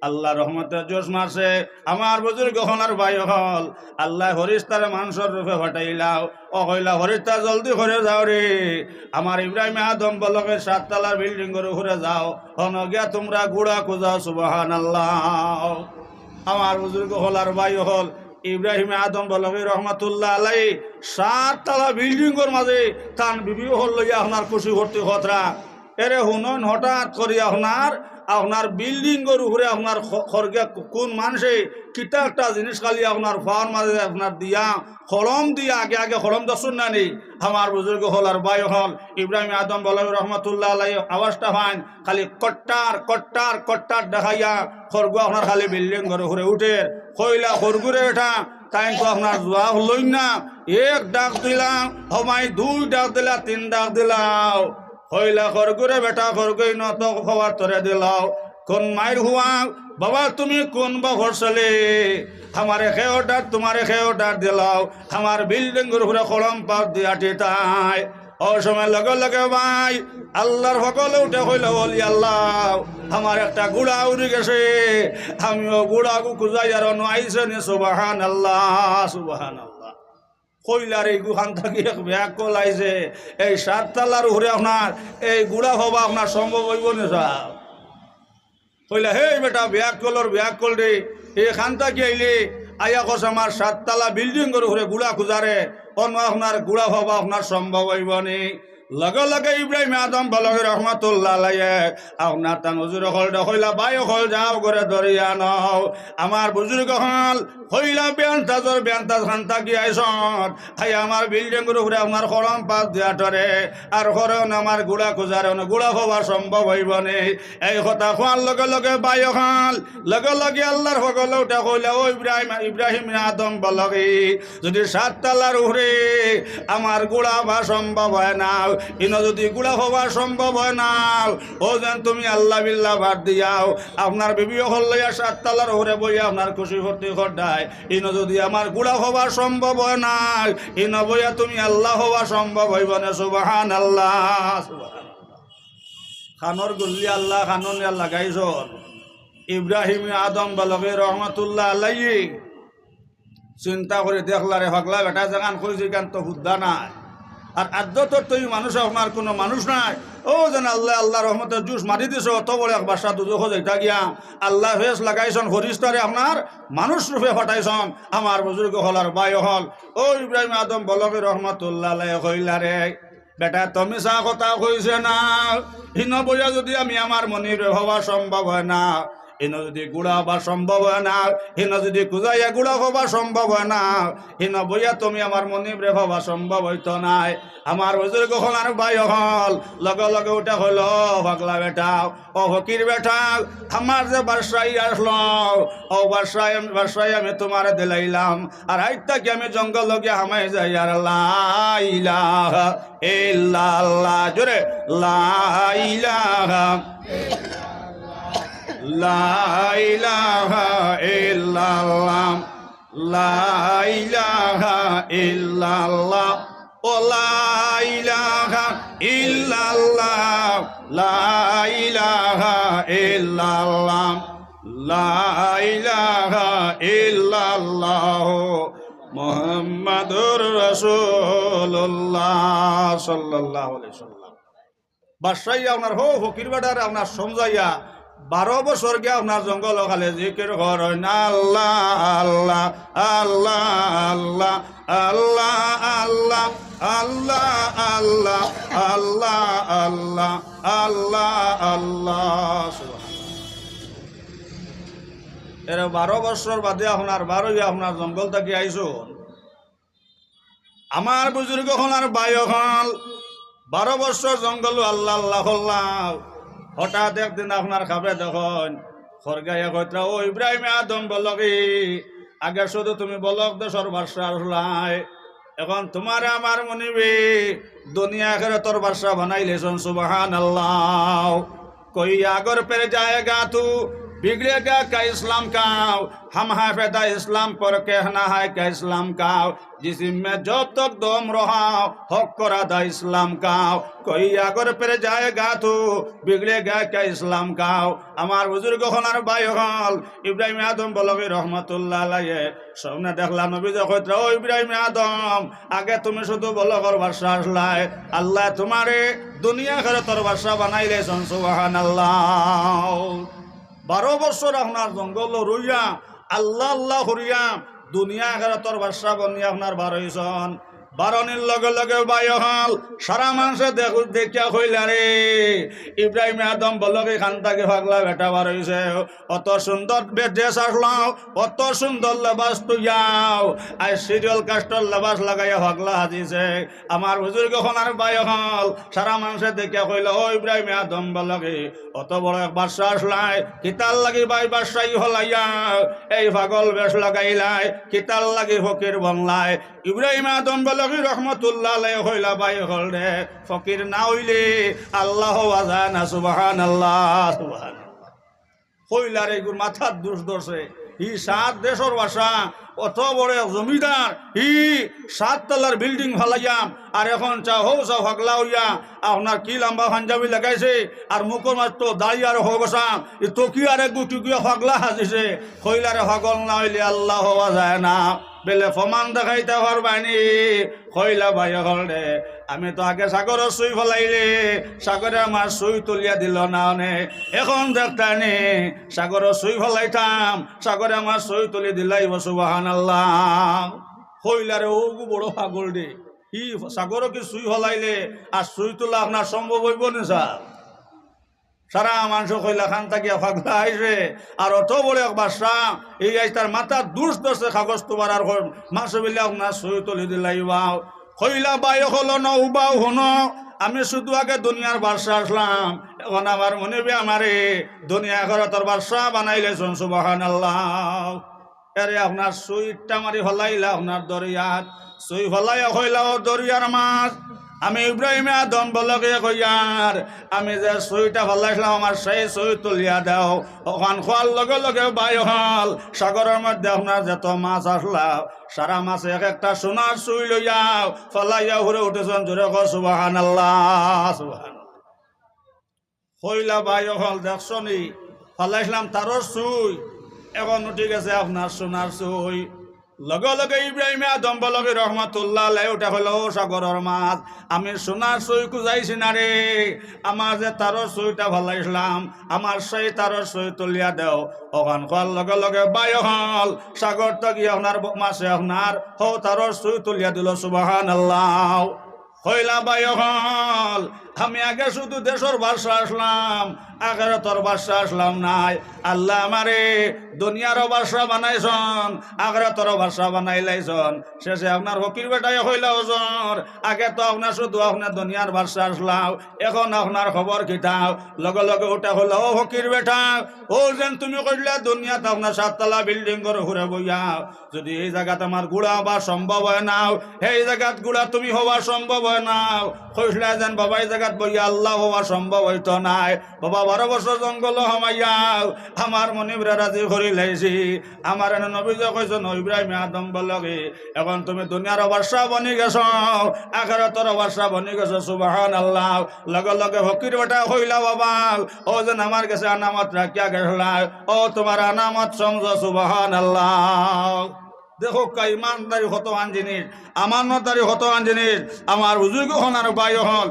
Speaker 1: আল্লাহ রহমতের জোশ মারছে আমার বুজুর্গ হনার ভাই হল আল্লাহ হরিস্তারে মানুষের রূপে ফাটাইলাও ও কইলা হরিস্তা জলদি করে যাও রে আমার ইব্রাহিম আদম বলকে 7 তলার বিল্ডিংয়ের উপরে যাও হন গিয়া তোমরা গুড়া খুঁজাও সুবহানাল্লাহ। আমার বুজুর্গ হল আর ভাই হল ইব্রাহিম আদম বলকে রহমতুল্লাহ আলাই 7 তলা বিল্ডিংয়ের মাঝে তান বিবিও হল লইয়া আপনার খুশি ভর্তি হতরা এরে হুনন হঠাৎ করি আপনার বিল্ডিংয়ের উপরে আপনার খরগে কোন মানুষে কিটা একটা জিনিস খালি আপনার ফাওয়ার মাঝে আপনার দিয়া খড়ম দিয়া আগে খড়ম দর্শন না নেই আমার বুজুর্গ হল আর বাই হল ইব্রাহিম আদম বলকে রহমতুল্লাহ আলাই আওয়াজটা পান খালি কট্টার দেখাইয়া খরগ আপনার খালি বিল্ডিংয়ের উপরে উঠে কইলা খরগুরে এটা তাই তো আপনার জোয়া হলই না 1 ডাক দিলাম হমাই 2 ডাক দিলা 3 ডাক দিলাও হইলা খরগুরে বেটা খরগই নত খবর তরে দিলাও কোন মায়ের হুয়া বাবা তুমি কোন বা ঘরসলে हमारे खेओटार तुम्हारे खेओटार दिलाओ हमार बिल्डिंग উপরে কলম পাত দিয়া টিটায় ও সময় লগে লগে ভাই আল্লাহর হকলে উঠে হইল বলি আল্লাহ আমার একটা গুড়া উড়ে গেছে আমিও গুড়াগু খুঁজাই আর আইছে নি সুবহানাল্লাহ সুবহানাল্লাহ কইলার এই গুহান থেকে এক ব্যাগ কলাইছে এই 7 তলার উপরে আপনার এই গুড়া হবা আপনার সম্ভব হইব না স্যার কইলা হে বেটা ব্যাগ কল রে এখান থেকে আইলে আয়া কস আমার 7 তলা বিল্ডিং এর উপরে গুড়া খুঁজারে অন্য আপনার গুড়া হবা আপনার সম্ভব হইব নি লগে লগে ইব্রাহিম আদম বলকে রহমাতুল্লাহ আলাইহি আপনার তান হুজুর হল হইলা বাই হল যাও করে ধরিয়া নাও আমার বুজুর্গ হল হইলা বেন্তাজ খান্তা কি আইসন হাই আমার বিল্ডিং এর উপরে আপনার খরম পাত দিয়া ধরে আর খরন আমার গুড়া খুঁজার গুড়া হওয়া সম্ভব হইব নে এই কথা খোয়ার লগে লগে বাই হল লগে লগে আল্লাহর সকল উঠা কইলা ও ইব্রাহিম আদম বলকে যদি 7 তলার উপরে আমার গুড়া হওয়া সম্ভব হয় না ইনো যদি গুড়া হওয়া সম্ভব হয় না ও যেন তুমি আল্লাহ বিল্লাহ ভাত দিয়াও আপনার বিবিও হল লইয়া 7 তলার উপরে বইয়া আপনার খুশি ভর্তি করডায় ইনো যদি আমার গুড়া হওয়া সম্ভব হয় না ইনো বইয়া তুমি আল্লাহ হওয়া সম্ভব হইব না সুবহানাল্লাহ খানর গুল্লি আল্লাহ খানন লাগাইছ ইব্রাহিম আদম বলকে রহমাতুল্লাহ আলাইহি চিন্তা করে দেখলারে হগলা বেটা জাগান কইছি গান তো হুদ্দা নাই আর আদ্যত তুই মানুষ আমার কোনো মানুষ নাই ও যেন আল্লাহ রহমতের জুস মারি দিছ অত বড় এক বাসা দুজো যেটা গিয়া আল্লাহ ফেস লাগাইছন হরিস্তারে আপনার মানুষ রূপে ফাটাইছন আমার বুজুর্গ হল আর বাই হল ও ইব্রাহিম আদম বলকে রহমতুল্লাহ কইলা রে বেটা তুমি চা কথা কইছে না হিন বইয়া যদি আমি আমার মনির হওয়া সম্ভব হয় না হিন যদি গুড়া হবা সম্ভব হয় না হিন যদি কুজাইয়া গুড়া হবা সম্ভব হয় না হিন বইয়া তুমি আমার মনিবরে হবা সম্ভব হইতো নাই আমার বুজুর্গ হল আর ভাই হল লগে লগে উঠা হইল পাগলা বেটা ও ফকির বেটা আমার যে বাসায় আসলো ও বাসায় আমি তোমার দিলাইলাম আর আইতা কি আমি জঙ্গল লগে হামাই যাই আর লা ইলাহা ইল্লাল্লাহ জোরে লা ইলাহা লা ইলাহা ইল্লাল্লাহ লা ইলাহা ইল্লাল্লাহ ও লা ইলাহা ইল্লাল্লাহ লা ইলাহা ইল্লাল্লাহ লা ইলাহা ইল্লাল্লাহ মুহাম্মাদুর রাসূলুল্লাহ সাল্লাল্লাহু আলাইহি ওয়াসাল্লাম বাসাইয়া আপনার হো ফকির বেটার আপনার সমজাইয়া 12 বছর গিয়া আপনার জঙ্গল খালে জিকির কর না আল্লাহ আল্লাহ আল্লাহ আল্লাহ আল্লাহ আল্লাহ আল্লাহ আল্লাহ আল্লাহ আল্লাহ আল্লাহ এর 12 বছর বাদে আপনার 12 আপনার জঙ্গল থেকে আইসুন আমার বুজুর্গ হলার বায়ু হল 12 বছর জঙ্গল আল্লাহ আল্লাহ হঠাৎ একদিন আপনার খাবে দেখুন খরগাইয়া কইত্রা ও ইব্রাহিম আদম বলকি আগে শুধু তুমি বলক দেশর বাদশা আসলাই এখন তোমার আমার মনিবি দুনিয়া আখিরাতর বাদশা বানাইলেছন সুবহানাল্লাহ कोई अगर पर जाएगा तू बिगड़ेगा क्या इस्लाम का हम हाफिदा इस्लाम पर कहना है क्या इस्लाम का जिसमें जब तक दम रहा हक करादा इस्लाम का कोई अगर पर जाएगा तू बिगड़ेगा क्या इस्लाम का हमार बुजुर्ग हनार भाई हल इब्राहिम आदम बलगी रहमतुल्लाह अलैहि सबने देखला नबी जे कइत्रा ओ इब्राहिम आदम आगे তুমি শুধু বলগর ভাষা আসলাই আল্লাহ তোমারে দুনিয়া করে তোর ভাষা বানাইলে সুবহানাল্লাহ 12 বছর আপনার জঙ্গল রইয়া আল্লাহ আল্লাহ করিয়া দুনিয়া আখিরাতর বাদশা বনি আপনার 12 জন 12 লগে লগে বায়ু হল সারা মানুষে দেখিয়া কইলা রে ইব্রাহিম আদম বলকে খানটাকে পাগলা বেটা বার হইছে অত সুন্দর ড্রেস আসলাও অত সুন্দর লেবাস তুইয়াও আর সিরিয়াল কাস্টর লেবাস লাগাইয়া পাগলা হাজিছে আমার বুজুর্গ হনার বায়ু হল সারা মানুষে দেখিয়া কইলা ও ইব্রাহিম আদম বলকে অত বড় এক বাদশা আসলাই কিতাল লাগি বাই বাদশাই হলাইয়া এই পাগল বেশ লাগাইলাই কিতাল লাগি ফকির বনলাই ইব্রাহিম আদম বলকি রহমতুল্লাহ আলাইহি হইলা বাই হল রে ফকির না হইলে আল্লাহ ওয়াজানা সুবহানাল্লাহ সুবহানাল্লাহ হইলা রে গুর মাথার দোষ দোষে ই 7 দেশর ভাষা অত বড় জমিদার ই 7 তলার বিল্ডিং ফালাইয়াম আর এখন চাও হগলা হইয়া আপনার কি লম্বা পাঞ্জাবি লাগাইছে আর মুখর মাত্র দাড়ি আর হগসা ই তকি আর এক গুটি গিয়া হগলা হাজিছে হইলারে হগল না হইলে আল্লাহ হওয়া যায় না বেলে ফমান দেখাইতে পারবানি হইলা ভাই হল রে আমি তো আগে সাগর সুই ফলাইলে সাগরে আমার সুই তুলিয়া দিল না নে এখন দেখতানি সাগর সুই ফলাইতাম সাগরে আমার সুই তুলি দিলাই সুবহানাল্লাহ হইলা রে ও বড় পাগল রে ই সাগরও কি সুই হলাইলে আর সুই তোলা আপনার সম্ভব হইব না স্যার? সারা মানুষ কইলা খান থাকিয়া ফাগলা আইসে আর অত বড় এক বাসা এই আইস তার মাথার দুষ দোষে কাগজ তোমার আর মাস বিলে আপনার সুই তুলি দিলাইবাও কইলা বাই হলো ন উবাও হন আমি শুধু আগে দুনিয়ার বাদশা আসলাম এখন আমার মনে বে আমারে দুনিয়া ঘরে তোর বাদশা বানাইলেছেন সুবহানাল্লাহ। আরে আপনার সুইটটা মারি হলাইলা আপনার দরিয়াত সুই হলাই হইলা ও দরিয়ার মাছ আমি ইব্রাহিম আদম বলকে কইয়ার আমি যে সুইটা হলাইছিলাম আমার সেই সুই তুলিয়া দাও ওখান খোয়ার লগে লগে বাই হল সাগরের মধ্যে আপনার যত মাছ আসলা সারা মাছ এক একটা সোনার সুই লইয়াও ফলাইয়া ঘুরে উঠেছেন জোরে কো সুবহানাল্লাহ সুবহানাল্লাহ। কইলা বাই হল দেখছনি ফলাইছিলাম তারও সুই এখন উঠে গেছে আপনার সোনার সুই লগে লগে ইব্রাহিম আদম বলকে রহমতুল্লাহ আলাইহি ওটা হলো সাগরের মাছ আমি সোনার সুই খুঁজাইছি না রে আমার যে তারও সুইটা ভালাইছিলাম আমার সেই তারও সুই তুলিয়া দেও ওখান খোয়ার লগে লগে বাই হল সাগর তো গিয়ে আপনার মাছে আপনার হো তারও সুই তুলিয়া দিল সুবহানাল্লাহ। হইলা বাই হল আমি আগে শুধু দেশের বাদশা আসলাম আগে তোর বাদশা আসলাম নাই আল্লাহ আমারে দুনিয়ারও বাদশা বানাইছন আগে তোর বাদশা বানাইলাইছন শেষে আপনার ফকির বেটাই হইলা ওজন আগে তো আপনার শুধু আপনার দুনিয়ার বাদশা আসলাম এখন আপনার খবর কিতাও লগে লগে ওটা হলো ও ফকির বেটা ও যেন তুমি কইলা দুনিয়াতে আপনার 7 তলা বিল্ডিং করে ঘুরে বইয়া যদি এই জায়গাতে আমার গুড়া বা সম্ভব হয় নাও এই জায়গাত গুড়া তুমি হওয়া সম্ভব হয় নাও কইলা যেন বাবা এই জায়গাত বইয়া আল্লাহ হওয়া সম্ভব হইতো নাই বাবা 12 বছর জঙ্গল হমাইয়াও আমার মনিবরা রাজি করি লাইছি আমার এনে নবী যে কইছেন ইব্রাহিম আদম বলকে এখন তুমি দুনিয়ার বাদশা বনি গেছ আখিরাতের বাদশা বনি গেছ সুবহানাল্লাহ। লগে লগে ফকির বেটা কইলা বাবা ও যেন আমার কাছে আনামত রাখিয়া গেছলা ও তোমার আনামত সমঝ সুবহানাল্লাহ। দেখো ইমানদারি কত আন জিনিস আমানতদারি কত আন জিনিস আমার বুজুর্গ হন আর বাই হল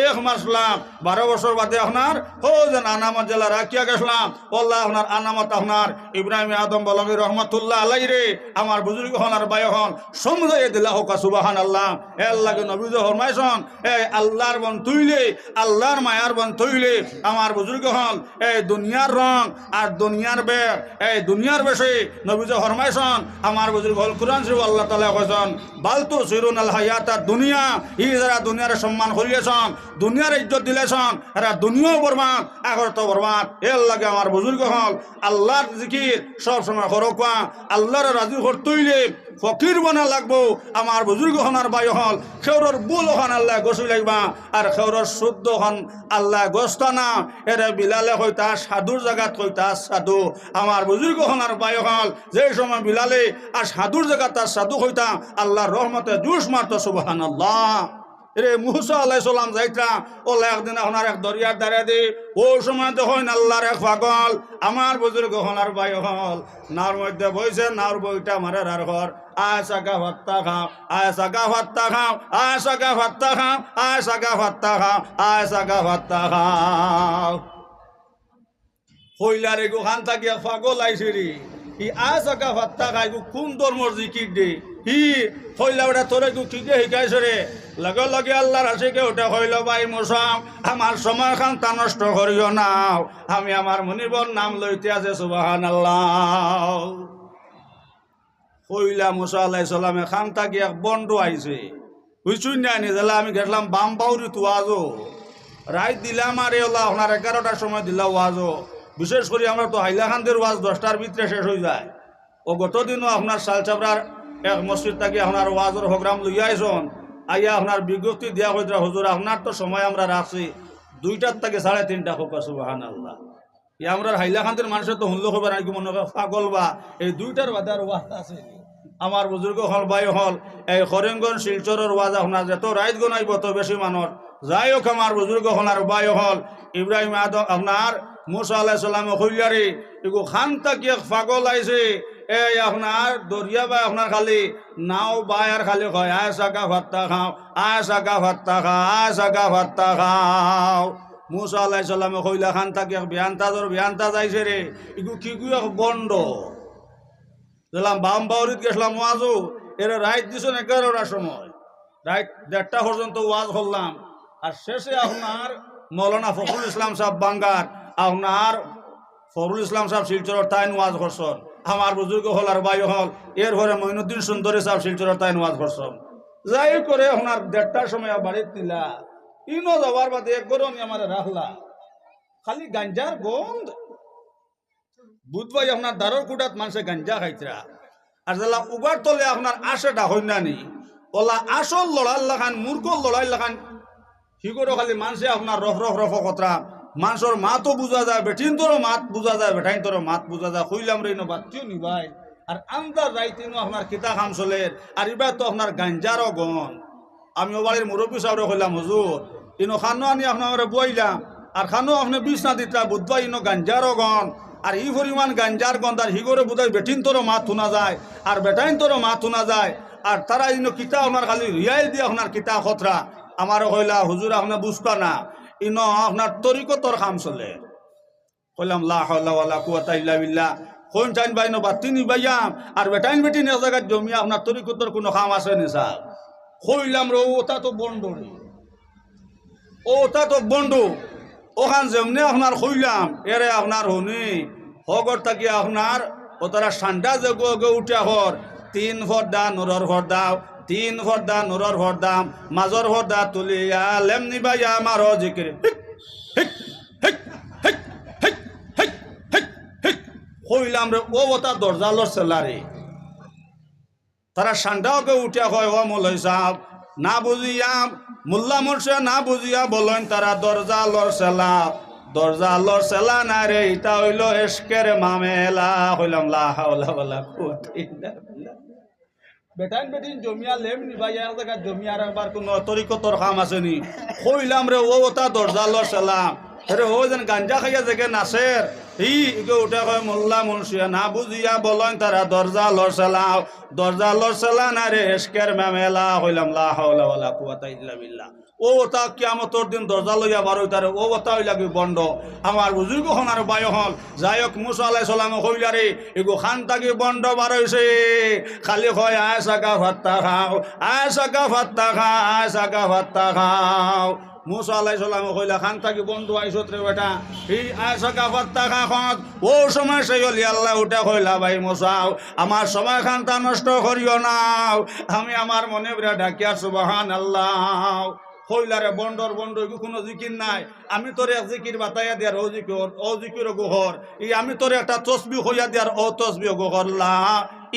Speaker 1: এক মাসলাম 12 বছর বাদে আপনার হো যেন আনামত জেলা রাখিয়া গেছিলাম আল্লাহ আপনার আনামত আপনার ইব্রাহিম আদম বলকে রহমতুল্লাহ আলাইহি রে আমার বুজুর্গ হন আর বাই হন সমঝাইয়া দিলা হোক সুবহানাল্লাহ। এর লাগে নবী যে ফরমাইছেন এই আল্লাহর বন তুইলে আল্লাহর মায়ার বন তুইলে আমার বুজুর্গ হন এই দুনিয়ার রং আর দুনিয়ার বের এই দুনিয়ার বেশি নবী যে ফরমাইছেন আমার বুজুর্গ হল কুরআন শরীফ আল্লাহ তাআলা কইছেন বালতু সিরুনাল হায়াতাদ দুনিয়া ই যারা দুনিয়ার সম্মান করিয়েছেন দুনিয়ার ইজ্জত দিলেছেন এরা দুনিয়াও বরবাদ আখিরাতও বরবাদ। এর লাগে আমার বুজুর্গ হল আল্লাহর জিকির সব সময় করবা আল্লাহর রাজি করতেইলে ফকির বানা লাগবো আমার বুজুর্গ হনার বাই হল খেউরর বুল হন আল্লাহ গোসল লাগবা আর খেউরর শুদ্ধ হন আল্লাহ গোস্তা না এরা বিলালে হইতা সাধুর জায়গাত হইতা সাধু আমার বুজুর্গ হনার বাই হল যে সময় বিলালে আর সাধুর জায়গা তার সাধু হইতা আল্লাহর রহমতে জুস মারত সুবহানাল্লাহ। রে মুসা আলাইহিস সালাম যাইতা ওলা একদিন আপনার এক দরিয়ার ধারে দি ও সময় দেখেন আল্লাহর এক পাগল আমার বুজুর্গ হনার বাই হল নার মধ্যে বইছে নার বইটা মারার আর ঘর আয়সা গা ভাত্তা খাও আয়সা গা ভাত্তা খাও আয়সা গা ভাত্তা খাও আয়সা গা ভাত্তা খাও আয়সা গা ভাত্তা খাও হইলারে গো খান থাকিয়া পাগল আইছে রে ই আয়সা গা ভাত্তা খাই গো কোন ধর্মর জিকির দে ই হইলা ওটা তোরে গো কি শিকাইছে রে লগে লগে আল্লাহর আশিকে ওটা হইল ভাই মোসাম আমার সময় খান তা নষ্ট করিও না আমি আমার মনিবর নাম লইতে আছে সুবহানাল্লাহ। হইলা মুসা আলাইহিস সালামে খান থাকি এক বন্ড আইছে বুঝছুন না নিজেলা আমি গেছিলাম বাম বাউরি তো আজও রাত দিলাম আর এলা আপনার 11টার সময় দিলা ওয়াজও বিশেষ করে আমরা তো হাইলাকান্দের ওয়াজ 10টার ভিতরে শেষ হয়ে যায় ও গত দিনও আপনার শালচাপড়ার এক মসজিদ থাকি আপনার ওয়াজের প্রোগ্রাম লইয়া আইসন আইয়া আপনার বিজ্ঞপ্তি দেওয়া হইতে হুজুর আপনার তো সময় আমরা রাখছি 2টার থেকে 3:30টা হোক সুবহানাল্লাহ। এই আমরা হাইলাকান্দের মানুষের তো হুনলো খবর নাকি মনে হয় পাগল বা এই 2টার বাদে আর ওয়াজ আছে আমার বুজুর্গ হল বাই হল এই করিমগঞ্জ শিলচরের ওয়াজ আপনার যত রাইত গনাইব তত বেশি মানুষ যাই হোক আমার বুজুর্গ হল আর বাই হল ইব্রাহিম আদম আপনার মুসা আলাইহিস সালাম কইলারে এগো খান তাকি পাগল আইছে এই আপনার দরিয়া বা আপনার খালি নাও বাই আর খালি কয় আয়সা গা ভাত্তা খাও আয়সা গা ভাত্তা খাও আয়সা গা ভাত্তা খাও। মুসা আলাইহিস সালামে কইলা খান তাকি বিয়ান্তা যাইছে রে এগো কি গুয়া বন্ড দিলাম বাম বাউরিত গেছিলাম ওয়াজও এরা রাইত দিছেন 11টার সময় রাইট 1:30 পর্যন্ত ওয়াজ করলাম। আর শেষে আপনার মৌলানা ফখরুল ইসলাম সাহেব বাঙ্গার, আপনার ফখরুল ইসলাম সাহেব শিলচরের তাইন ওয়াজ করছেন। আমার বুজুর্গ হল আর বায়ু হল এরপরে মঈনুদ্দিন সুন্দরী সাহেব শিলচরের তাইন ওয়াজ করছেন। যাই করে আপনার 1:30টার সময় বাড়ির নিলা, ইনো যাওয়ার বাদে একবারও নি আমার রাখলা, খালি গাঞ্জার গন্ধ। বুধবাই আপনার দারর কুটাত মানুষে গাঞ্জা খাইতরা। আর যেলা উগার তলে আপনার আশেটা হইনানি ওলা আসল লড়াই লাগান, মূর্খ লড়াই লাগান, কি করে খালি মানুষে আপনার রফ রফ রফ কতরা। মানুষের মাতও বুঝা যায়, বেটিন তোরও মাত বুঝা যায়, বেটাইন তোরও মাত বুঝা যায়। কইলাম রে ইনো বাচ্চিও নিবাই। আর আন্দার রাইতিনো আপনার কিতা খাম চলের। আর এবার তো আপনার গাঞ্জারও গন। আমি ও বাড়ির মুরব্বী সাহেবরে কইলাম, হুজুর ইনো খানো আনি আপনার বইলাম, আর খানো আপনি বিষ না দিতরা, বুধবাই ইনো গাঞ্জারও গন। আর ই পরিমাণ গাঞ্জার গন্ধ, আর হিগরে বুধাই বেটিন তোরও মাত শোনা যায়, আর বেটাইন তোরও মাত শোনা যায়। আর তারা ইনো কিতা আপনার খালি রিয়াই দিয়ে আপনার কিতা খতরা। আমারও কইলা, হুজুর আপনার বুঝবা না, ইনো আপনার তরিকতর খাম চলে। কইলাম লা হাওলা ওয়ালা কুওয়াতা ইল্লা বিল্লাহ। কোন টাইম বাইনো বাতি নিবাইয়াম, আর বেটাইন বেটিন এক জায়গায় জমিয়া আপনার তরিকতর কোনো খাম আছে নি স্যার? কইলাম রে ওটা তো বন্ড, ওটা তো বন্ড। ওখান যেমনি আপনার কইলাম এরে আপনার হনি হগর থাকি আপনার ও তারা ঠান্ডা যে গে উঠা হর 3 ফর্দা নুরর ফর্দাও, 3 ফর্দা নুরর ফর্দাম, মাজর ফর্দা তুলিয়া লেম নিবাইয়া আমার জিকির কইলাম রে ও ওটা দরজালর সেলারে। তারা ঠান্ডাকে উঠা হয়, ও মৌলভী সাহেব না বুঝিয়াম, মোল্লা মুর্শিদ না বুঝিয়া বলেন তারা দরজালর সেলা। দরজালর সেলা না রে, এটা হইল এশকের মামেলা। হইলাম লা হাওলা ওয়ালা কুওয়াতা ইল্লা বিল্লাহ। বেটাইন বেটিন জমিয়া লেম নিবাইয়া এক জায়গায় জমিয়ার একবার কোনো তরিকতর কাম আসেনি। কইলাম রে ও ওটা দরজালর সেলা। আরে ও যেন গাঞ্জা খাইয়া দেখে নাচের উঠে কয় মোল্লা মুন্সিয়া না বুঝিয়া বলেন তারা দরজা লড়সালাও। দরজা লড়সালা না রে এশকের মেমেলা। হইলাম লা হাওলা ওয়ালা কুওয়াতা ইল্লা বিল্লাহ। ও তা কিয়ামতের দিন দরজা লইয়া বার হইতারে, ও তা হইলা কি বন্ড। আমার বুজুর্গ হন আর বায়ু হল যাই হোক মুসা আলাইহিস সালাম কইলা রে এগো খান তাকি বন্ড বার হইছে। খালি কয় আয় সাকা ভাত্তা খাও, আয় সাকা ভাত্তা খাও, আয় সাকা ভাত্তা খাও। মুসা আলাইহিস সালাম কইলা খান থাকি বন্ধু আইসত রে বেটা, এই আয়সা কাফাত্তা খাখত। ও সময় সেই হলি আল্লাহ উঠা কইলা ভাই মুসাও আমার সময় খানটা নষ্ট করিও নাও। আমি আমার মনে বেড়া ডাকিয়া সুবহানাল্লাহ কইলারে বন্ডর বন্ড কোনো জিকির নাই। আমি তোরে এক জিকির বাতাইয়া দিয়ার ও জিকির গোহর, এই আমি তোরে একটা তসবিহ হইয়া দিয়ার ও তসবিহ গোহর। লা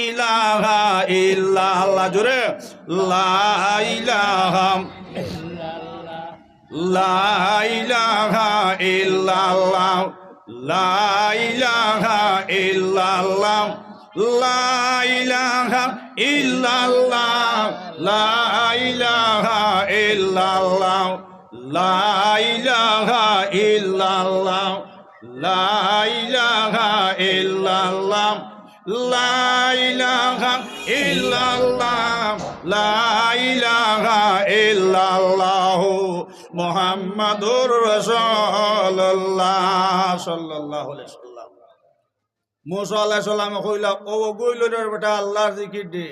Speaker 1: ইলাহা ইল্লাল্লাহ, জোরে লা ইলাহা লা ইলাহা ইল্লাল্লাহ, লা ইলাহা ইল্লাল্লাহ, লা ইলাহা ইল্লাল্লাহ, লা ইলাহা ইল্লাল্লাহ, লা ইলাহা ইল্লাল্লাহ, লা ইলাহা ইল্লাল্লাহ, লা ইলাহা ইল্লাল্লাহ, লা ইলাহা ইল্লাল্লাহ মুহাম্মাদুর রাসূলুল্লাহ সাল্লাল্লাহু আলাইহি ওয়াসাল্লাম। মুসা আলাইহিস সালাম কইলা ও গইল রে বেটা আল্লাহর জিকির দে,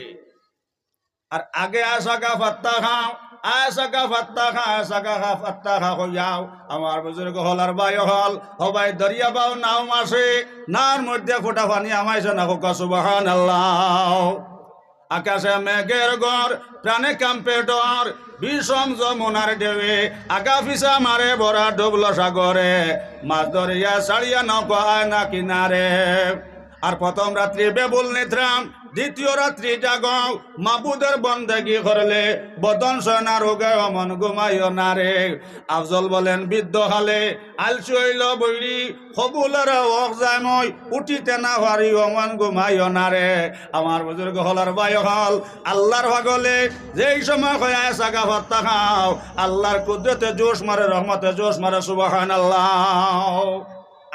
Speaker 1: আর আগে আসাকা ফাত্তা খাও, আসাকা ফাত্তা খা, আসাকা ফাত্তা খা কইয়াও। আমার বুজুর্গ হল আর ভাই হল সবাই দরিয়া পাও নাও মাসে, নার মধ্যে ফোটা পানি আমাইছে না হোক সুবহানাল্লাহ। আকাশে মেঘের গড় প্রাণে কাম্পে ডর, বিষম যমুনার ঢেউয়ে আগা পিছা মারে ভরা ডুবল সাগরে, মাছ ধরিয়া ছাড়িয়া নৌকা আয় না কিনারে। আর প্রথম রাত্রি বেবুল নিদ্রাম, দ্বিতীয় রাত্রি জাগাও, মাবুদের বন্দেগি করলে বদন সয়না রোগে অমন ঘুমাইও না রে। আফজল বলেন বৃদ্ধ হালে আলসি হইল বৈরি, কবুলের ওক যায় মই উঠিতে না পারি অমন ঘুমাইও না রে। আমার বুজুর্গ হলার বায়ু হল আল্লাহর ভাগলে যেই সময় হয় সাগা ভত্তা খাও, আল্লাহর কুদরতে জোশ মারে, রহমতে জোশ মারে সুবহানাল্লাহ।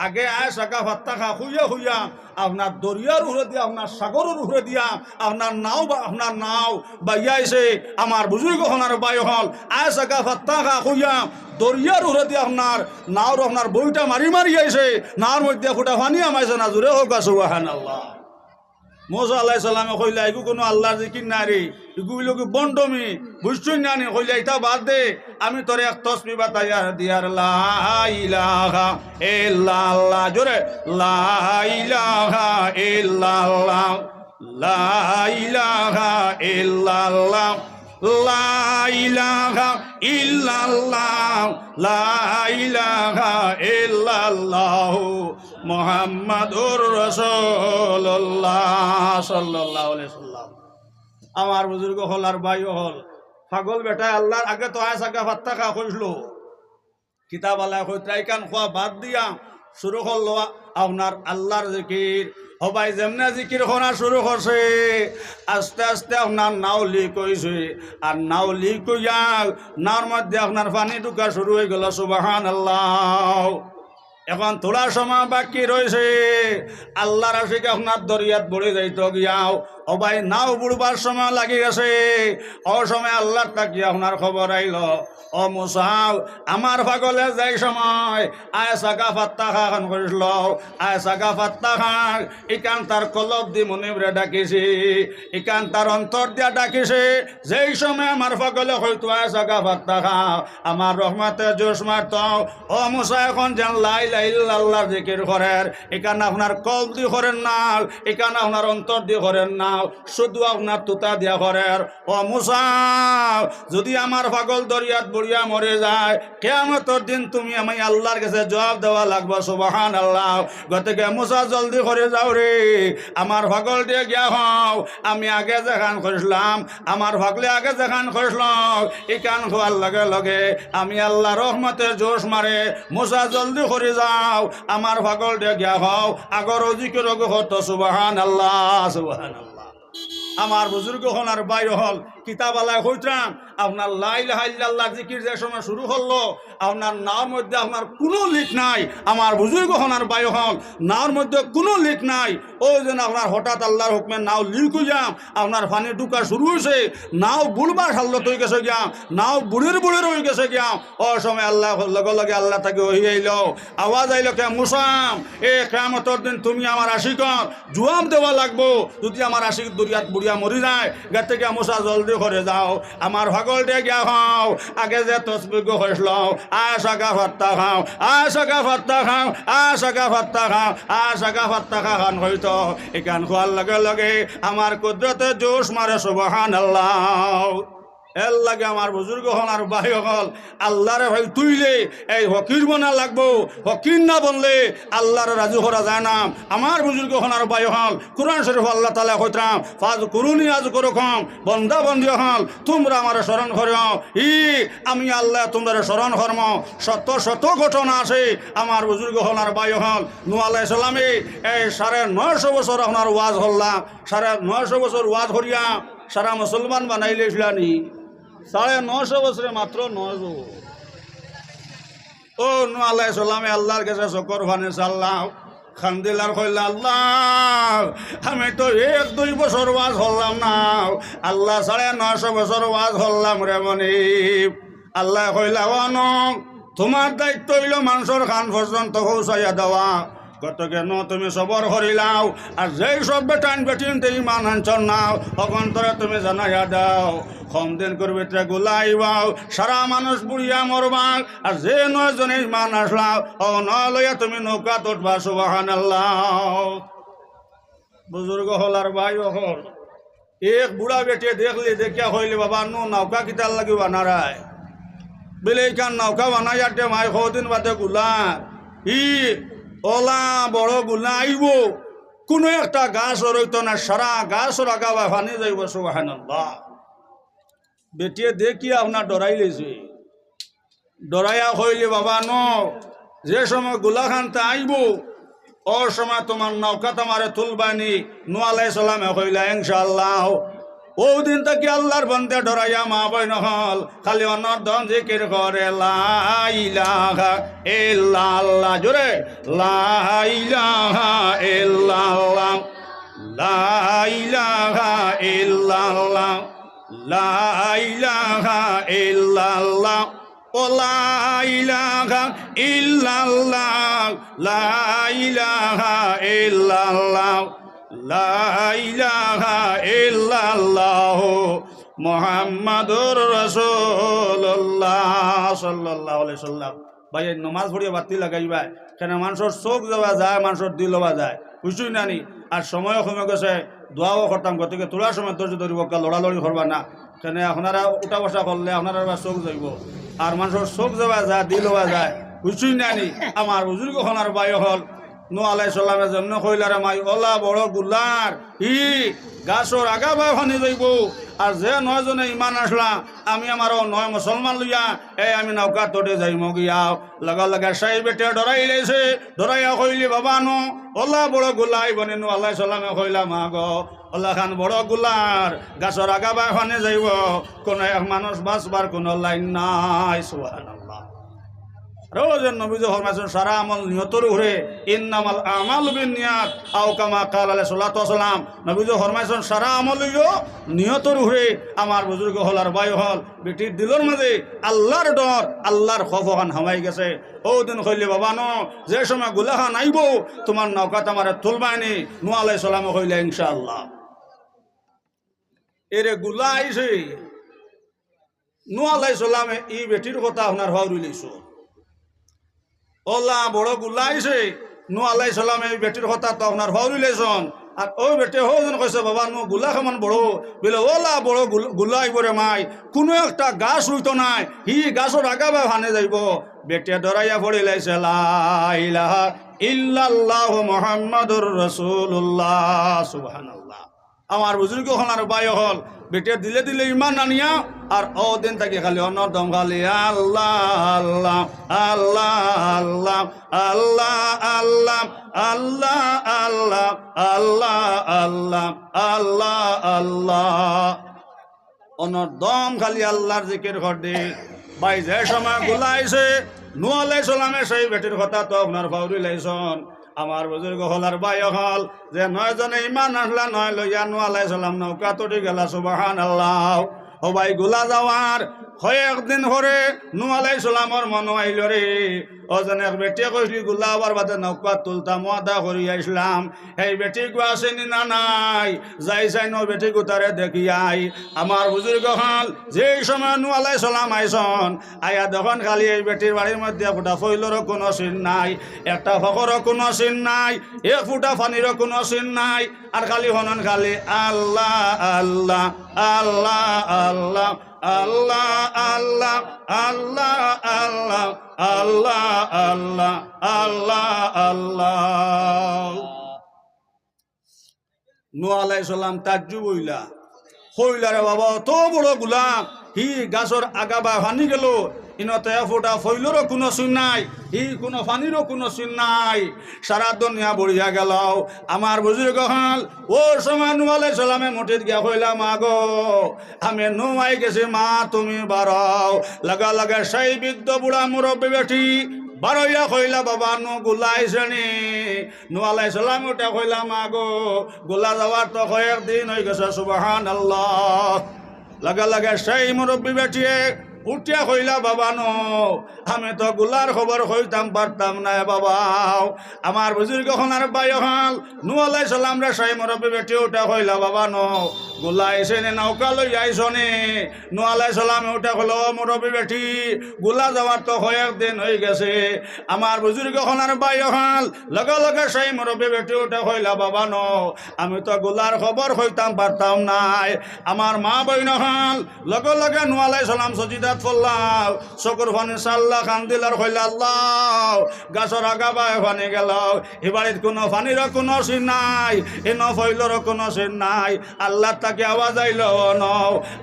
Speaker 1: আগে আয় সাকা ভাত্তা খা খুইয়া খুইয়া আপনার দরিয়ার উড়ে দিয়া, আপনার সাগরের উড়ে দিয়া আপনার নাও বাইয়াইছে। আমার বুজুর্গ হনার বায়ু হল আয় সাকা ভাত্তা খা খুইয়া দরিয়ার উড়ে দিয়া আপনার নাওর আপনার বইটা মারি মারি আইছে, নাওর মধ্যে ফুটা পানি আমাইছে না, জোরে হোক সুবহানাল্লাহ। মুসা আলাইহিস সালামে কইলা এগু কোনো আল্লাহর জিকির না রে, এগুলো কি বন্ডমি বুঝছুই না নি। কইলা এটা বাদ দে, আমি তোরে এক তসবিহ বাতাইয়া দিয়ার লা ইলাহা ইল্লাল্লাহ, জোরে লা ইলাহা ইল্লাল্লাহ, লা ইলাহা ইল্লাল্লাহ, লা ইলাহা ইল্লাল্লাহ, লা ইলাহা ইল্লাল্লাহ মুহাম্মাদুর রাসূলুল্লাহ সাল্লাল্লাহু আলাইহি সাল্লাম। আমার বুজুর্গ হল আর ভাই হল পাগল বেটায় আল্লাহর আগে তো আয় সাগা ফাত্তা খা কইছিল, কিতাব আল্লাহ কইত্রাই কান খোয়া বাদ দিয়া শুরু করলো আপনার আল্লাহর জিকির। সবাই যেমনে জিকির করা শুরু করছে, আস্তে আস্তে আপনার নাও লিক হয়েছে, আর নাও লিক হইয়া নাওর মধ্যে আপনার পানি ঢুকা শুরু হয়ে গেল। সুবহানাল্লাহ। এখন থোড়া সময় বাকি রয়েছে, আল্লাহর আশিক আপনার দরিয়াত বড়ে যাইতো গিয়াও সবাই নাও বুড়বার সময় লাগি গেছে। ও সময় আল্লাহর তাকিয়ে আপনার খবর আইল, ও মুসাও আমার পাগলে যাই সময় আয় সাগা ফাত্তা খান করিল, আয় সাগা ফাত্তা খান ইকান তার কলব দি মনিবরে ডাকিছি, ইকান তার অন্তর দিয়া ডাকিছে। যেই সময় আমার পাগলে হয়তো আয় সাগা ফাত্তা খা আমার রহমতে জোশ মারত। ও মুসা এখন যেন লাই লাই আল্লাহর জিকির করেন, ইকান আপনার কলব দি করেন না, ইকান আপনার অন্তর দি করেন না, শুধু আপনার তুতা দিয়া করেন। ও মুসা যদি আমার পাগল দরিয়াত বুড়িয়া মরে যায়, কিয়ামতের দিন তুমি আমি আল্লাহর কাছে জবাব দেওয়া লাগবে। সুবহানাল্লাহ। গতকে মুসা জলদি করে যাও রে, আমার পাগল দিয়ে গিয়া হও। আমি আগে যেখান করিলাম, আমার পাগলে আগে যেখান করিলাম, এই কান খোয়ার লগে লগে আমি আল্লাহ রহমতের জোশ মারে। মুসা জলদি করে যাও, আমার পাগল দিয়ে গিয়া হও, আগর অজিকে রোগ হতো। সুবহানাল্লাহ, সুবহানাল্লাহ। আমার বুজুর্গ হল আর ভাই হল কিতাব আলায় হইতাম আপনার লা ইলাহা ইল্লাল্লাহ জিকির যে সময় শুরু হলো, আপনার নাওর মধ্যে আপনার কোনো লিক নাই। আমার বুজুর্গ হল আর ভাই হল নাওর মধ্যে কোনো লিক নাই। ওই জন্য আপনার হঠাৎ আল্লাহর হুকমে নাও লিক হয়ে যাম, আপনার পানি ঢুকা শুরু হয়েছে, নাও বুড়বার হাল্লত হয়ে গেছে গিয়াম, নাও বুড়ের হয়ে গেছে গিয়াম। ও সময় আল্লাহ লগে লগে আল্লাহ তাকে ওই আইল, আওয়াজ আইল, কে মুসাম এ কিয়ামতের দিন তুমি আমার আশিকর জবাব দেওয়া লাগবো। যদি আমার আশিক দরিয়াত বুড়িয়া মরি যায়, গা থেকে মুসা জলদি করে যাও, আমার ভাগল দিয়ে গিয়া খাও। আগে যে তসবিহ হয়েছিল আয় সাগা ফাত্তা খাও, আয় সাগা ফাত্তা খাও, আয় সাগা ফাত্তা খাও, আয় সাগা ফাত্তা খান হইতো। এখান খোয়ার লগে লগে আমার কুদরতে জোশ মারে। সুবহানাল্লাহ। এর লাগে আমার বুজুর্গ হল আর ভাই হল আল্লাহরে ভাই তুইলে এই হকির বনা লাগবো। হকির না বললে আল্লাহর রাজু করা যায় না। আমার বুজুর্গ হল আর ভাই হল কোরআন শরীফ আল্লাহ তাআলা কইতাম ফাজ কুরুনি আজ করকম, বন্দা বন্দি হল তোমরা আমার স্মরণ করিও। আমি আল্লাহ তোমরা স্মরণ কর্ম। শত শত ঘটনা আছে। আমার বুজুর্গ হল আর ভাই হল নূহ আলাইহিস সালামে এই 950 বছর আপনার ওয়াজ হল্লা, 950 বছর ওয়াজ করিয়া সারা মুসলমান বানাইলে ইসলানি 950 বছরে মাত্র 9 ও নূহ আলাইহিস সালামে আল্লাহর কাছে শকর ভানে সাল্লাহ খান্দিলার কইলা, আল্লাহ আমি তো 1-2 বছর ওয়াজ হল্লাম না, আল্লাহ 950 বছর ওয়াজ হল্লাম রে মনিব। আল্লাহ কইলা, তোমার দায়িত্ব হইল মানুষের কান পর্যন্ত পৌঁছাইয়া দেওয়া। কত কেন তুমি সবর করিলাও, আর যেই সব বেটান বেটিন ইমান আনছন নাও অকন্তরে তুমি জানাইয়া দাও। কম দিন করবে গুলাইবাও, সারা মানুষ বুড়িয়া মরবাং, আর যে 9 জনে ইমান আসলাও ও ন লইয়া তুমি নৌকা উঠবা। সুবহানাল্লাহ। বুজুর্গ হল আর ভাই হল এক বুড়া বেটিয়ে দেখলি দেখিয়া হইলে বাবা নৌকা কিতার লাগিবা নারায় বেলে এইখান নৌকা বানাইয়াতে মাই কদিন বাদে গুলা ওলা বড় গুলা আইব, কোনো একটা গাছ রইত না, সারা গাছ লাগাবা ফানি যাইব। সুবহানাল্লাহ। বেটিয়ে দেখি আপনার ডরাই লেছে, ডরাইয়া হইলে বাবা যে সময় গুলা খানতে আইব ও সময় তোমার নৌকা তোমারে তুলবানি। নূহ আলাইহিস সালামে কইলা ইনশাআল্লাহ। ও দিন থেকে আল্লাহর বন্দে ডরাইয়া মা বইন হল খালি অনর্ধন জিকির করে লা ইলাহা ইল্লাল্লাহ, জোরে লা ইলাহা ইল্লাল্লাহ, লা ইলাহা ইল্লাল্লাহ, লা ইলাহা ইল্লাল্লাহ, ও লা ইলাহা ইল্লাল্লাহ, লা ইলাহা ইল্লাল্লাহ, লা ইলাহা ইল্লাল্লাহু মুহাম্মাদুর রাসূলুল্লাহ সাল্লাল্লাহু আলাইহি সাল্লাম। ভাই নমাজ পড়িয়া বাতি লাগাইবা কেন মানুষের চোখ যাওয়া যায়, মানুষের দিল হওয়া যায়, বুঝছই নানি। আর সময় কমে গেছে, দোয়াও করতাম, গতিকে তোলার সময় ধৈর্য ধরিব, লড়ালড়ি করবা না। কেন আপনারা উঠা বসা করলে আপনারা চোখ যাইব, আর মানুষের চোখ যাওয়া যায়, দিল হওয়া যায়, বুঝছই নানি। আমার বুজুর্গ হলার বায়ু হল নূহ আলাইহিস সালামের জন্য কইলারে মাই ওলা বড় গুলার ই গাছর আগা বা ফানি যাইব। আর যে 9 জনে ইমান আসলা, আমি আমার 9 মুসলমান লইয়া আমি নৌকা তোটে যাইম গিয়াও। লগা লগা সাই বেটে ডরাই লাইছে, ডরাইয়া কইলি বাবা নো ওলা বড় গুলাই বনে নূহ আলাইহিস সালামে কইলা মা গো ওলা খান বড় গুলার গাছর আগা বা ফানি যাইব, কোনো এক মানুষ বাঁচবার কোনো লাইন নাই। সুবহানাল্লাহ। রোজন নবীজি ফরমাইছেন সারা আমল নিয়তর উপরে, ইন্নামাল আমালু বিন্নিয়াত আও কামা ক্বাল আলাইহিস সালাতু ওয়াস সালাম। নবীজি ফরমাইছেন সারা আমল হইল নিয়তর উপরে। আমার বুজুর্গ হলার বায়ু হল বেটির দিলর মাঝে আল্লাহর ডর, আল্লাহর খৌফখান হামাই গেছে। ও দিন কইলে বাবা ন যে সময় গুলাখান আইব তোমার নৌকাত আমারে তুলবাইনি। নূহ আলাইহিস সালাম কইলে ইনশাআল্লাহ। এরে গুলা আইছে, নূহ আলাইহিস সালামে এই বেটির কথা আপনার হওয়ার লইছো। ওলা বড় গুলা আইছে, নূহ আলাইহিস সালাম এই বেটির কথা তো আপনার হওয়ার লইছন। আর ওই বেটে হজন কইছে বাবা নূহ গুলা কেমন বড়, বলে ওলা বড় গুলা আইব রে মাই, কোনো একটা গাছ রইতো নাই, হি গাছর আগাবে ভানে যাইব। বেটে ডরাইয়া পড়ে লাইছে লা ইলাহা ইল্লাল্লাহু মুহাম্মাদুর রাসূলুল্লাহ। সুবহানাল্লাহ। আমার বুজুর্গ হলার বায়ু হল বেটে দিলে দিলে ইমান আনিয়া, আর ও দিন থাকি খালি অনর্দম খালি আল্লাহ আল্লাহ আল্লাহ আল্লাহ আল্লাহ আল্লাহ আল্লাহ আল্লাহ আল্লাহ আল্লাহ আল্লাহ অনর্দম খালি আল্লাহর জিকির করতে। ভাই যে সময় গুলাইছে নূহ আলাইহিস সালামের সেই বেটির কথা তো আপনার ফাউরি লাইছন। আমার বুজুর্গ হলার বায়ু হল যে 9 জনে ইমান আসলা, 9 লইয়া নূহ আলাইহিস সালাম নৌকা তোটি গেলা। সুবহানাল্লাহ। ও ভাই গুলা যাওয়ার কয়েকদিন পরে নূহ আলাইহিস সালামর মন আইল রে, ওজনের বেটি কইলি গুলা আবার বাদে নৌকা তুলতাম ওয়াদা করি আইসলাম। এই বেটি গু আসেনি না নাই, যাই চাই ন বেটি গুতারে দেখি আই। আমার বুজুর্গ হল যে সময় নূহ আলাইহিস সালাম আইসন, আয়া দেখুন খালি এই বেটির বাড়ির মধ্যে ফুটা ফইলরও কোনো চিন নাই, একটা ফকরও কোনো চিন নাই, এক ফুটা পানিরও কোনো চিন নাই। আর খালি হনন খালি আল্লাহ আল্লাহ আল্লাহ আল্লাহ আল্লাহ আল্লাহ আল্লাহ আল্লাহ আল্লাহ আল্লাহ আল্লাহ আল্লাহ। নূহ আলাইহিস সালাম তাজ্জুব হইলা রে বাবা তো বড় গুলাম, হি গাছর আগাবা ভানি গেল, ইনতে ফোটা ফইলরও কোনো চিন নাই, হি কোনো পানিরও কোনো চিন নাই, সারা দুনিয়া বড়িয়া গেল। আমার বুজুর্গ হল ও সময় নূহ আলাইহিস সালামে মুঠিত গিয়া কইলা মা গো আমি নূহ আই গেছি, মা তুমি বাড়াও। লাগা লাগা সেই বৃদ্ধ বুড়া মুরব্বী বেটি বারইয়া কইলা বাবা নূহ গুলা আইসেনি। নূহ আলাইহিস সালাম উঠে কইলা মা গো গুলা যাওয়ার তো কয়েকদিন হয়ে গেছে। সুবহানাল্লাহ। লাগা লাগা সেই মুরব্বী বেটিয়ে উঠিয়া কইলা বাবা নো আমি তো গুলার খবর কইতাম পারতাম না বাবা। আমার বুজুর্গ হলার বায়ু হল নূহ আলাইহিস সালাম রে সেই মুরব্বী বেটি উঠা কইলা বাবা নো গুলা আইসে নে নৌকা লই আইসনে। নূহ আলাইহিস সালাম উঠা কইল মুরব্বী বেটি গুলা যাওয়ার তো কয়েকদিন হয়ে গেছে। আমার বুজুর্গ হলার বায়ু হল লগে লগে সেই মুরব্বী বেটি উঠা কইলা বাবা নো আমি তো গুলার খবর কইতাম পারতাম নাই। আমার মা বইন হল লগে লগে নূহ আলাইহিস সালাম সজিদা ফল্লাহ চকুর ফানি সাল্লা কান্দিল আর কইলা আল্লাহ গাছর আগা বাই ফানি গেল, এ বাড়ির কোনো ফানির কোনো চিন নাই, এ নফইলর কোনো চিন নাই। আল্লাহ তাকে আওয়াজ আইল ন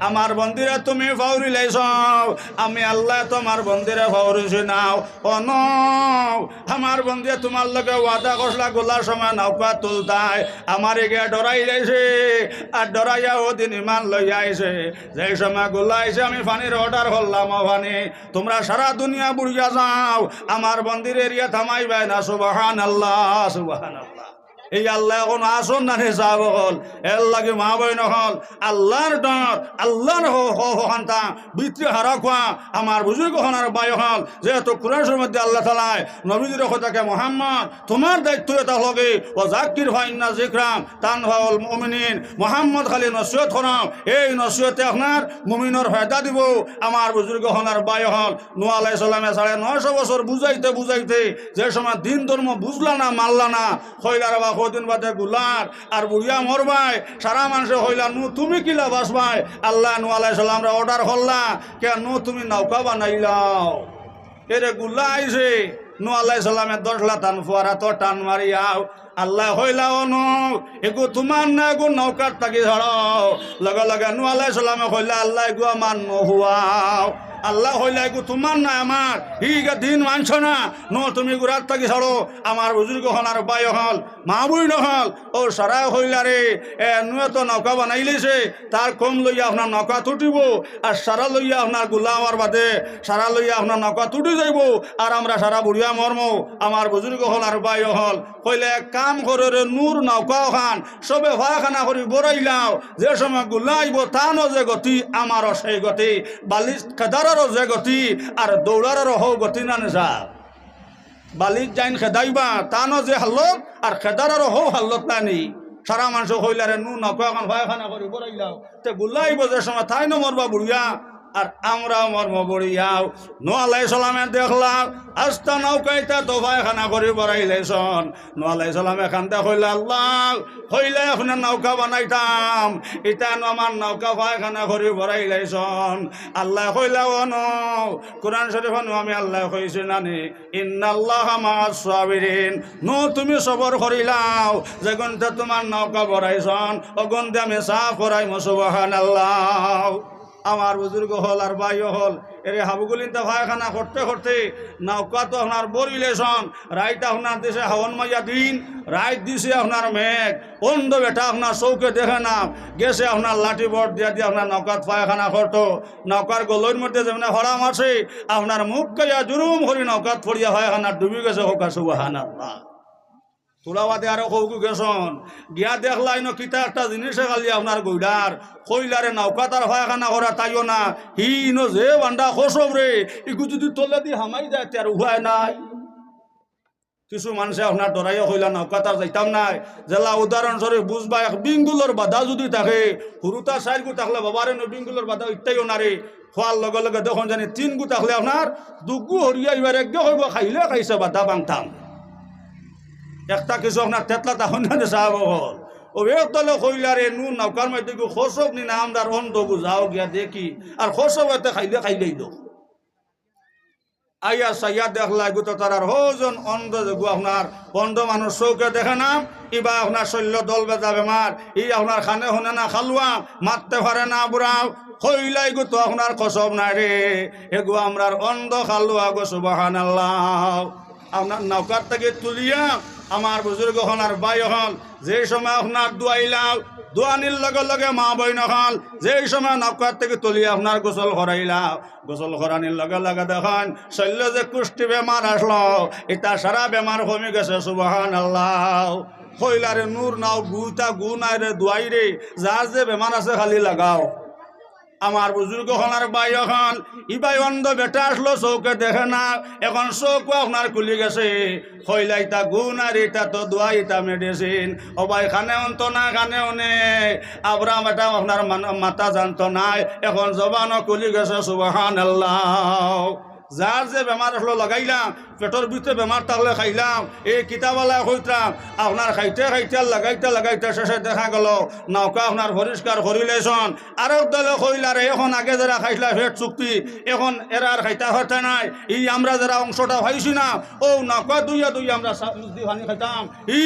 Speaker 1: আমার বন্দিরে তুমি ফাউরি লাইছ, আমি আল্লাহ তোমার বন্দিরে ফাউরিছি নাও। ও ন আমার বন্দিরে তোমার লগে ওয়াদা করলা গোলার সময় নৌকা তুলতাই, আমার এগে ডরাই লাইছে আর ডরাইয়া ওদিন ইমান লইয়া আইছে। যে সময় গোলা আইছে আমি ফানির অর্ডার করলাম, ওখানে তোমরা সারা দুনিয়া বুড়িয়া যাও, আমার বন্দির এরিয়া থামাইবে না। সুবহানাল্লাহ সুবহানাল্লাহ। এই আল্লাহ এখন আসন না রে সাহাব হল এর লাগে মা বইন হল আল্লাহর ডর আল্লাহর হান্তা বিত্রি হারা খোয়া আমার বুজুর্গ হনার বাই হল যেহেতু কুরাইশের মধ্যে আল্লাহ তালায় নবীজির কথাকে মোহাম্মদ তোমার দায়িত্ব এটা লগে ও জাকির ভাইন্না জিকরাম তান ভাউল মুমিনিন মোহাম্মদ খালি নসিহত হনাম এই নসিহতে আপনার মুমিনের ফায়দা দিব আমার বুজুর্গ হনার বাই হল নূহ আলাইহিস সালামে 950 বছর বুঝাইতে বুঝাইতে যে সময় দিন ধর্ম বুঝলা না মানলা না হইলার বা কদিন বাদে গুলার আর বুড়িয়া মরবাই সারা মানুষে হইলা নু তুমি কিলা বাসবাই আল্লাহ নূহ আলাইহিস সালামরা অর্ডার করলা কে নু তুমি নৌকা বানাইলাও এরে গুলা আইছে নূহ আলাইহিস সালামের 10 লাতান ফুয়ারা তো টান মারিয়াও আল্লাহ হইলাও নো এগো তোমার না এগো নৌকার তাকি ধরাও লগে লগে নূহ আলাইহিস সালামে কইলা আল্লাহ এগো আমার নহুয়াও আল্লাহ হইলা এগো তোমার না আমার হিগা দিন মানছ না নো তুমি গুরাত থাকি ছাড়ো আমার বুজুর্গ হনার বাই হল মা বই নহল ও সারা হইলা রে নুয়ে তো নৌকা বানাইলেছে তার কম লইয়া আপনার নৌকা তুটিব আর সারা লইয়া আপনার গুলামার বাদে সারা লইয়া আপনার নৌকা তুটি যাইব আর আমরা সারা বুড়িয়া মর্ম আমার বুজুর্গ হনার বাই হল কইলে কাম করে রে নূর নৌকা খান সবে ভাড়াখানা করি বড়াইলাও যে সময় গুলাইব তানো যে গতি আমারও সেই গতি বালিশ খেদারও যে গতি আর দৌড়ারও হও গতি না নেশা বালিশ যাইন খেদাইবা তানো যে হাল্লত আর খেদারও হও হাল্লত নানি সারা মানুষ হইলারে নূর নৌকা এখন ভাড়াখানা করি বড়াইলাও তে গুলাইব যে সময় তাই ন মরবা বুড়িয়া আর আমরা মর্ম বড়িয়াও নূহ আলাইহিস সালামে দেখলাম আস্তা নৌকাইতা তো ভাইখানা করে বড়াইলেছন নূহ আলাইহিস সালামে খান্তা কইলা আল্লাহ হইলে আপনার নৌকা বানাইতাম এটা আমার নৌকা ভাইখানা করে বড়াইলেছন আল্লাহ কইলা অন কোরআন শরীফ আমি আল্লাহ কইছি নানি ইন্নাল্লাহা মা'আস সাবিরিন নূহ তুমি সবর করিলাও যে গন্তে তোমার নৌকা বড়াইছন ও গন্তে আমি সাফ করাইম সুবহানাল্লাহ আমার বুজুর্গ হল আর ভাই হল এরে হাবুগুলিনটা ভাইখানা করতে করতে নৌকা তো আপনার বরিলেছন রাইট আপনার দেশে হাওয়ান মাইয়া দিন রাইট দিছে আপনার মেঘ অন্ধ বেটা আপনার চৌকে দেখে না গেছে আপনার লাঠি বট দিয়া দিয়ে আপনার নৌকাত পায়খানা করতো নৌকার গলইর মধ্যে যেমন হরাম আছে আপনার মুখ কাইয়া জুরুম করি নৌকাত পড়িয়া পায়খানা ডুবি গেছে হোক সুবহানাল্লাহ তোলাবাদে আরো কৌকু গেছন গিয়া দেখলাই ন কিতা একটা জিনিসে খালি আপনার গইডার কইলারে নৌকা তার ভাইখানা করা তাইও না হি ন যে বান্ডা খসব রে ইকু যদি তলে দি হামাই যায় তার উপায় নাই কিছু মানুষে আপনার ডরাইয়া কইলা নৌকা তার যাইতাম নাই জেলা উদাহরণস্বরূপ বুঝবা এক বিঙ্গুলোর বাধা যদি থাকে হুরুতা চার গু থাকলে বাবারে ন বিঙ্গুলোর বাধা ইত্যাইও না রে খোয়ার লগে লগে দেখুন জানি 3 গু থাকলে আপনার দুগু হরিয়া এবার একগে হইব খাইলে খাইছে বাধা বাংতাম একটা কিছু আপনার তেতলা তখন সাহাব হল ও তলে কইলারে নুন নৌকার মধ্যে খসব নি না আমরা অন্ধ বুঝাও গিয়া দেখি আর খসব এতে খাইলে খাইলেই দো আইয়া সাইয়া দেখলা গুতো তার হোজন অন্ধ যোগু আপনার অন্ধ মানুষ চৌকে দেখে না ইবা আপনার শৈল্য দল বেজা বেমার ই আপনার খানে শুনে না খালুয়া মারতে পারে না বুড়াও হইলাই গুতো আপনার খসব নাই রে এগু আমরার অন্ধ খালুয়া গো সুবহানাল্লাহ আপনার নৌকার থেকে তুলিয়া আমার বুজুর্গ হল আর ভাই হল যে সময় আপনার দুয়াইলাও দুয়ানির লগে লগে মা বইন হল যে সময় নৌকার থেকে তুলিয়া আপনার গোসল করাইলাও গোসল করানির লগে লগে দেখেন শৈল্য যে কুষ্টি বেমার আসলো এটা সারা বেমার কমে গেছে সুবহানাল্লাহ হইলারে নূর নাও গুতা গু নাই রে দুয়াই রে যার যে বেমার আছে খালি লাগাও আমার বুজুর্গ হলার ভাই এখন ইবাই অন্ধ বেটা আসলো চৌকে দেখে না এখন চৌকো আপনার খুলি গেছে হইলাইতা গুণ আর এটা তো দোয়া ইটা মেডিসিন ও ভাই খানে অন্ত না খানেও নে আবরা বেটা আপনার মাথা জানতো নাই এখন জবানও খুলি গেছে সুবহানাল্লাহ যার যে বেমার আসলো লাগাইলাম পেটর ভিতরে বেমার থাকলে খাইলাম এই কিতাবালা কইতাম আপনার খাইতে খাইতে লাগাইতে লাগাইতে শেষে দেখা গেল নৌকা আপনার পরিষ্কার করিলেছন আর দলে কইলারে এখন আগে যারা খাইলা ফেট চুক্তি এখন এরা আর খাইতা হতে নাই ই আমরা যারা অংশটা পাইছি না ও নৌকা দুইয়া দুই আমরা দি ভানি খাইতাম ই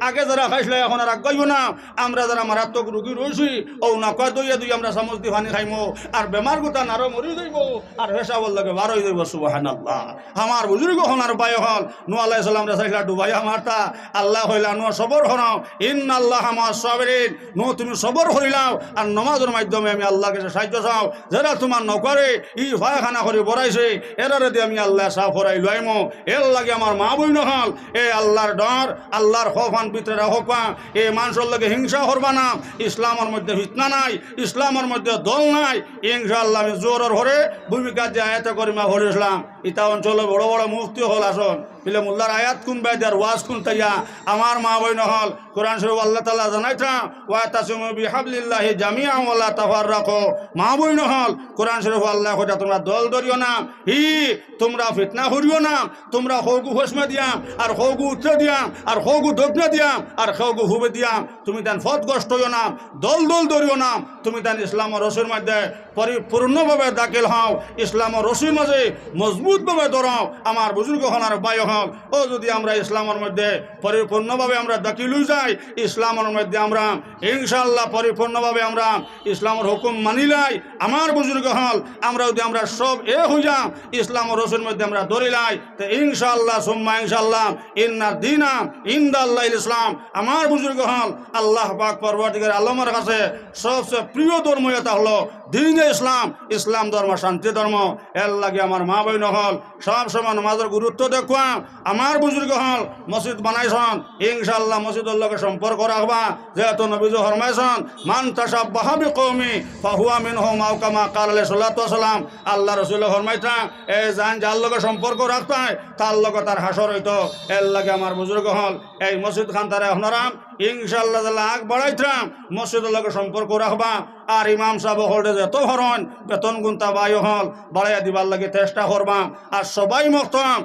Speaker 1: আগে যারা খাইছিল এখন আর আগাইব না আমরা যারা মারাত্মক রোগী রয়েছি ও নৌকা দুইয়া দুই আমরা চামচ দি ভানি খাইমো আর বেমার গোটা নারো মরি যাইব আর হেসাবর লাগে বারোই যাইব বলো সুবহানাল্লাহ। আমার বুজুর্গ হনার বাই হল নূহ আলাইহিস সালাম রাসাইলা ডুবাইয়া মারতা আল্লাহ হইলা নূহ সবর হনাও ইন্নাল্লাহা মা'আস সাবিরিন। নূহ তুমি সবর হইলাও আর নামাজের মাধ্যমে আমি আল্লাহর কাছে সাহায্য চাও। যারা তোমার নৌকারে ই ফায়খানা করে বড়াইছে এরারে দিয়ে আমি আল্লাহ সাফ করাই লইমো। এর লাগে আমার মা বই নহল এ আল্লাহর ডর আল্লাহর খৌফান ভিতরে রাখবা। এ মানুষের লাগে হিংসা করবা না। ইসলামের মধ্যে ফিতনা নাই, ইসলামের মধ্যে দল নাই। ইনশাআল্লাহ আমি জোরের হরে ভূমিকা যে আয়াত করিমা হরে ইসলাম ইতা অঞ্চলে বড় বড় মুফতি হল আসন বিলে মোল্লার আয়াত কোন বাইদার ওয়াজ কোন তাইয়া আমার মা বই নহল কোরআন শরীফ আল্লাহ তাআলা জানাইতা ওয়া তাসিমু বিহাবলিল্লাহি জামিআন ওয়া লা তাফাররাকু। মা বই নহল কোরআন শরীফ আল্লাহ কইতা তোমরা দল ধরিও না, তোমরা ফিতনা করিও না, তোমরা হগু হোসমে দিয়াম আর হগু উত্তর দিয়াম আর হগু দক্ষিণে দিয়াম আর হগু হুবে দিয়াম। তুমি তান ফতগ্রস্ত হইও না, দল দল ধরিও না। তুমি তান ইসলাম ও রসুলের মধ্যে পরিপূর্ণভাবে দাখিল হও, ইসলাম ও রসুলের মাঝে মজবুতভাবে ধরাও। আমার বুজুর্গ হনার বাই হল ও যদি আমরা ইসলামের মধ্যে পরিপূর্ণভাবে আমরা দাখিল হয়ে যাই, ইসলামের মধ্যে আমরা ইনশাআল্লাহ পরিপূর্ণভাবে আমরা ইসলামের হুকুম মানিলাই। আমার বুজুর্গ হল আমরা যদি আমরা সব হয়ে যাম ইসলাম ও রসুলের মধ্যে আমরা ধরিলাই তো ইনশাআল্লাহ সুম্মা ইনশাআল্লাহ ইন্না দীনা ইনদাল্লাহিল ইসলাম। আমার বুজুর্গ হল আল্লাহ পাক পরবর্তীকার আলমের কাছে সবচেয়ে প্রিয় ধর্ম এটা হলো দিন ইসলাম। ইসলাম ধর্ম শান্তি ধর্ম। এর লাগে আমার মা বই নহল সব সময় নামাজের গুরুত্ব দেখুয়াম। আমার বুজুর্গ হল মসজিদ বানাইছন ইনশাআল্লাহ মসজিদের লগে সম্পর্ক রাখবা। যেহেতু নবীজি ফরমাইছেন মান তাশাব্বাহা বিকওমি ফাহুয়া মিনহুম আও কামা ক্বালা আলাইহিস সালাতু ওয়াস সালাম। আল্লাহ রাসূল ফরমাইতা এই জান যার লগে সম্পর্ক রাখতাই তার লগে তার হাসর হইতো। এর লাগে আমার বুজুর্গ হল এই মসজিদ খান তারা হনরাম ইনশাআল্লাহ আগ বাড়াইতাম মসজিদের লগে সম্পর্ক রাখবা। আর ইমাম সাহেব হল যত হরণ বেতন গুন্তা বায়ু হল বাড়াইয়া দিবার লাগে চেষ্টা করবাম। আর সবাই মখতাম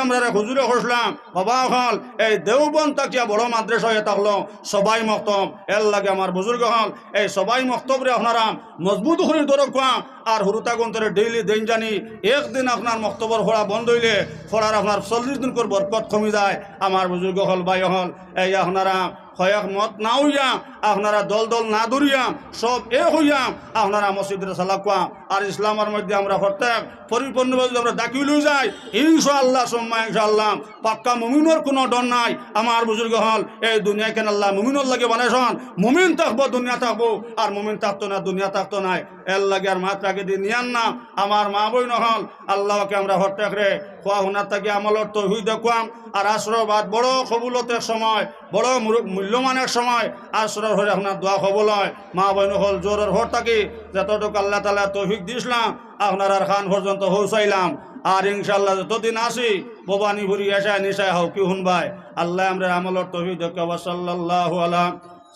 Speaker 1: আমরা হুজুরে হসলাম বাবা হল এই দেওবন তাকিয়া বড় মাদ্রাসা হয়ে থাকলো সবাই মখতম। এর লাগে আমার বুজুর্গ হল এই সবাই মক্তবরে আপনারাম মজবুত করে দরকাম। আর হুরুতা গন্তরে ডেইলি দিন জানি একদিন আপনার মক্তবর ফোড়া বন্ধ হইলে ফোড়ার আপনার 40 দিন করে বরকত কমে যায়। আমার বুজুর্গ হল বাই হল এই আপনারা হয়াক মত না হইয়াম আপনারা দল দল না দৌড়িয়াম সব হইয়াম আপনারা মসজিদের সালাকুয়াম। আর ইসলামের মধ্যে আমরা প্রত্যেক পরিপূর্ণভাবে আমরা ডাকি লই যাই ইনশাআল্লাহ সুম্মা ইনশাআল্লাহ পাক্কা মুমিনের কোনো ডর নাই। আমার বুজুর্গ হল এই দুনিয়া কেন আল্লাহ মুমিনের লাগে বানাইছন। মুমিন থাকবো দুনিয়া থাকবো আর মুমিন থাকতো না দুনিয়া থাকতো নাই। এর লাগে আর মাত্রাকে দিয়ে নিয়ান না। আমার মা বই নহল আল্লাহকে আমরা প্রত্যেক রে খোয়া হুনার থেকে আমলের তৌহিদ দেখুয়াম। আর আশ্রবাদ বড় কবুলতের সময় বড় মূল্যমানের সময় আশ্রয় হয়ে আপনার দোয়া কবুল হয়। মা বইন হল জোরের হর থাকি যতটুকু আল্লাহ তাআলা তৌফিক দিয়েছিলাম আপনার আর খান পর্যন্ত পৌঁছাইলাম। আর ইনশাআল্লাহ যতদিন আসি ভবানী ভুরি এসায় নিশায় হোক কি শুনবাই আল্লাহ আমরা আমলের তৌফিক দেখে। সাল্লাল্লাহু আলা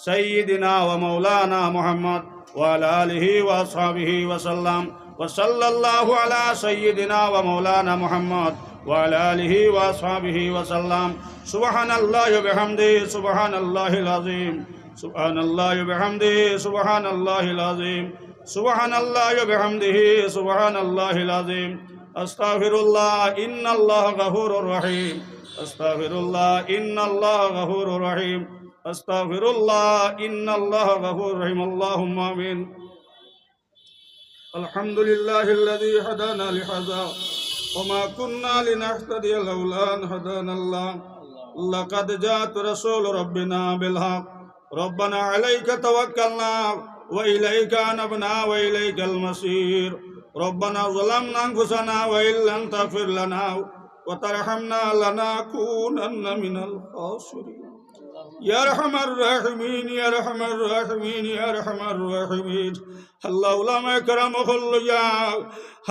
Speaker 1: সাইয়্যিদিনা ওয়া মাওলানা মুহাম্মদ ওয়া আলা আলিহি ওয়া আসহাবিহি ওয়া সাল্লাম। ওয়া সাল্লাল্লাহু আলা সাইয়্যিদিনা ওয়া মাওলানা মুহাম্মদ ওয়া আলা আলিহি ওয়া আসহাবিহি ওয়া সাল্লাম। সুবহানাল্লাহি ওয়া বিহামদিহি সুবহানাল্লাহিল আযীম। সুবহানাল্লাহি ওয়া বিহামদিহি সুবহানাল্লাহিল আযীম। সুবহানাল্লাহি ওয়া বিহামদিহি সুবহানাল্লাহিল আযীম। আস্তাগফিরুল্লাহ ইন্নাল্লাহা গফুরুর রহিম। আস্তাগফিরুল্লাহ ইন্নাল্লাহা গফুরুর রহিম। আস্তাগফিরুল্লাহ ইন্নাল্লাহা গফুরুর রহিম। আল্লাহুম্মা আমিন। আলহামদুলিল্লাহিল্লাযী হাদানা লিহাযা ওয়া মা কুন্না লিনাহতাদিয়া লাউলা আন হাদানাল্লাহ। লাকাদ জাআত রাসূলু রাব্বিনা বিল হক। রব্বানা আলাইকা তাওয়াক্কালনা ওয়া ইলাইকা আনাবনা ওয়া ইলাইকাল মাসির। রব্বানা যালামনা আনফুসানা ওয়া ইল্লাম তাগফির লানা ওয়া তারহামনা লানাকুনান্না মিনাল খাসিরিন। ইয়া আরহামার রাহিমিন ইয়া আরহামার রাহিমিন ইয়া আরহামার রাহিমিন। আল্লাহ উলামায়ে কেরাম হল লইয়াও,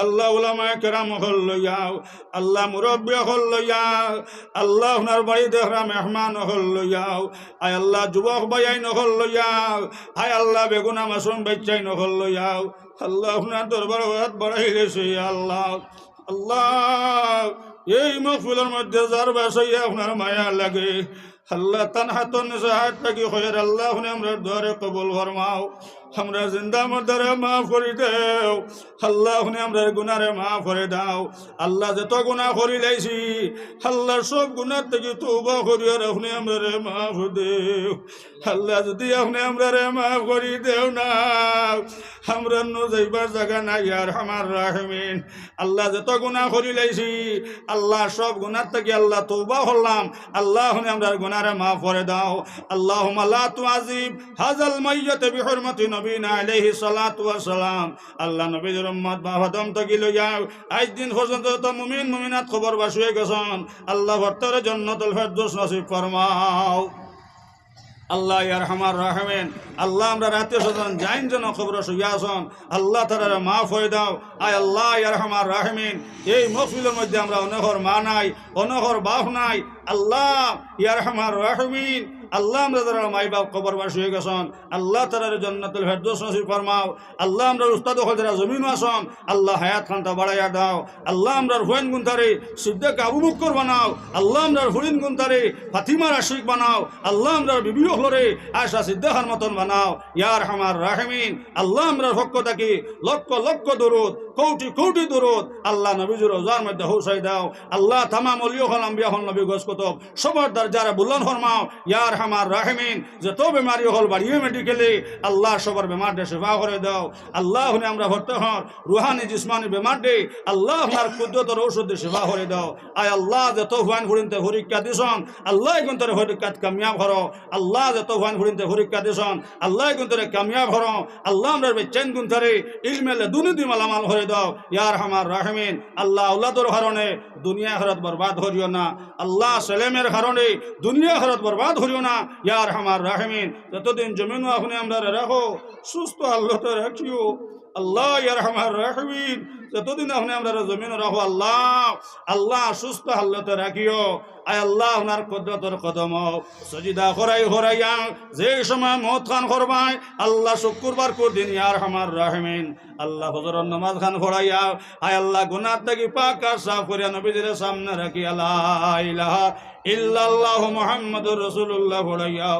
Speaker 1: আল্লাহ উলামায়ে কেরাম হল লইয়াও, আল্লাহ মুরব্বি হল লইয়াও, আল্লাহ ওনার বাড়ি দেখরা মেহমান হল লইয়াও। আয় আল্লাহ যুবক ভাইয়াইন হল লইয়াও, আয় আল্লাহ বেগুনা মাসুম বাচ্চাইন হল লইয়াও। আল্লাহ ওনার দরবার হাত বাড়াই গেছে আল্লাহ। আল্লাহ এই মহফিলের মধ্যে যার বাসাইয়া আপনার মায়া লাগে আল্লাহ তান হাতন নিচে হাত থাকি খয়ের আল্লাহ আমরা দোয়ারে কবুল ফরমাও। আমরা জিন্দা মরদারে মাফ করে দাও আল্লাহ হুনে আমরা গুনারে মাফ করে দাও আল্লাহ যত গুনাহ করি লাইছি আল্লাহ সব গুনাহ থেকে তওবা করি আর হুনে আমরা মাফ দেও আল্লাহ যদি আপনি আমরা মাফ করি দেও না আমরা নো যাইবার জায়গা নাই আর আমার রাহিমিন আল্লাহ যত গুনাহ করি লাইছি আল্লাহ সব গুনাহ থেকে আল্লাহ তওবা করলাম আল্লাহ হুনে আমরা গুনারে মাফ করে দাও আল্লাহুম্মা লা তুআযিব হাযাল মাইয়্যিত বিহুরমাতি নবীনা আলাইহি সালাতু ওয়াস সালাম আল্লাহ নবীর উম্মত বাহাদম থেকে লইয়া আজ দিন পর্যন্ত তো মুমিন মুমিনাত খবর বাসুয়ে গেছেন আল্লাহ ভর্তরে জান্নাতুল ফেরদৌস নসিব ফরমাও আল্লাহ ইয়ারহামার রাহিমিন আল্লাহ আমরা রাতে সজন যাইন যেন খবর শুয়ে আসন আল্লাহ তারা মাফ হয়ে দাও আয় আল্লাহ ইয়ারহামার রাহিমিন এই মহফিলের মধ্যে আমরা অনহর মা নাই অনহর বাপ নাই আল্লাহ ইয়ারহামার রাহিমিন আল্লাহ আমরা তারা মাই বাপ কবরবাসী হয়ে গেছেন আল্লাহ তারার জান্নাতুল ফেরদৌস নসিব ফরমাও আল্লাহ আমরা উস্তাদ হল যারা জমিন আসন আল্লাহ হায়াত খানটা বাড়াইয়া দাও আল্লাহ আমরার হুয়েন গুনতারে সিদ্দিক আবু বকর বানাও আল্লাহ আমরার হুরিন গুনতারে ফাতিমার আশিক বানাও আল্লাহ আমরার বিবি হলরে আয়েশা সিদ্দিকার মতন বানাও ইয়া আরহামার রাহিমিন আল্লাহ আমরার পক্ষ থেকে লক্ষ লক্ষ দরুদ কোটি কোটি দরুদ আল্লাহ নবীর রওজার মধ্যে পৌঁছাই দাও আল্লাহ তামাম ওলিয়া হল আম্বিয়া হল নবী গস কুতুব সবার দরজারে বুলন্দ ফরমাও ইয়া আরহামার রাহিমিন যত বেমারি হল বাড়িয়ে মেডিকেলে আল্লাহ সবার বেমার দে সেবা করে দাও আল্লাহ হুনে আমরা ভর্তি হন রুহানি জিসমানি বেমার দে আল্লাহ আপনার কুদরতের ঔষধ দে সেবা করে দাও আয় আল্লাহ যত হুয়ান ফুরিনতে পরীক্ষা দিছন আল্লাহ গুনতরে পরীক্ষাত কামিয়াব করো আল্লাহ যত হুয়ান ফুরিনতে পরীক্ষা দিছন আল্লাহ গুনতরে কামিয়াব করো আল্লাহ আমরা বেচেন গুনতরে ইলমেলে দুনিদি মালামাল করে দাও ইয়া আরহামার রাহিমিন আল্লাহ আওলাদর কারণে দুনিয়া আখিরাত বরবাদ করিও না আল্লাহ সেলেমের কারণে দুনিয়া আখিরাত বরবাদ করিও না ইয়া আরহামার রাহিমিন যতদিন জমিন আপনি আমরা রাখো সুস্থ আল্লাহতে রাখিও আল্লাহ ইয়া আরহামার রাহিমিন যতদিন আপনি আমরা জমিন রাখো আল্লাহ আল্লাহ সুস্থ আল্লাহতে রাখিও আয় আল্লাহ আপনার কুদরতের কদম সজিদা করাইয়া যে সময় মত খান করবাই আল্লাহ শুক্রবার দিন ইয়া আরহামার রাহিমিন আল্লাহ ফজরের নামাজ খান পড়াইয়া আয় আল্লাহ গুনাহ থেকে পাক আর সাফ করিয়া নবীদের সামনে রাখি লা ইলাহা ইল্লাল্লাহু মুহাম্মাদুর রাসূলুল্লাহ পড়াইয়া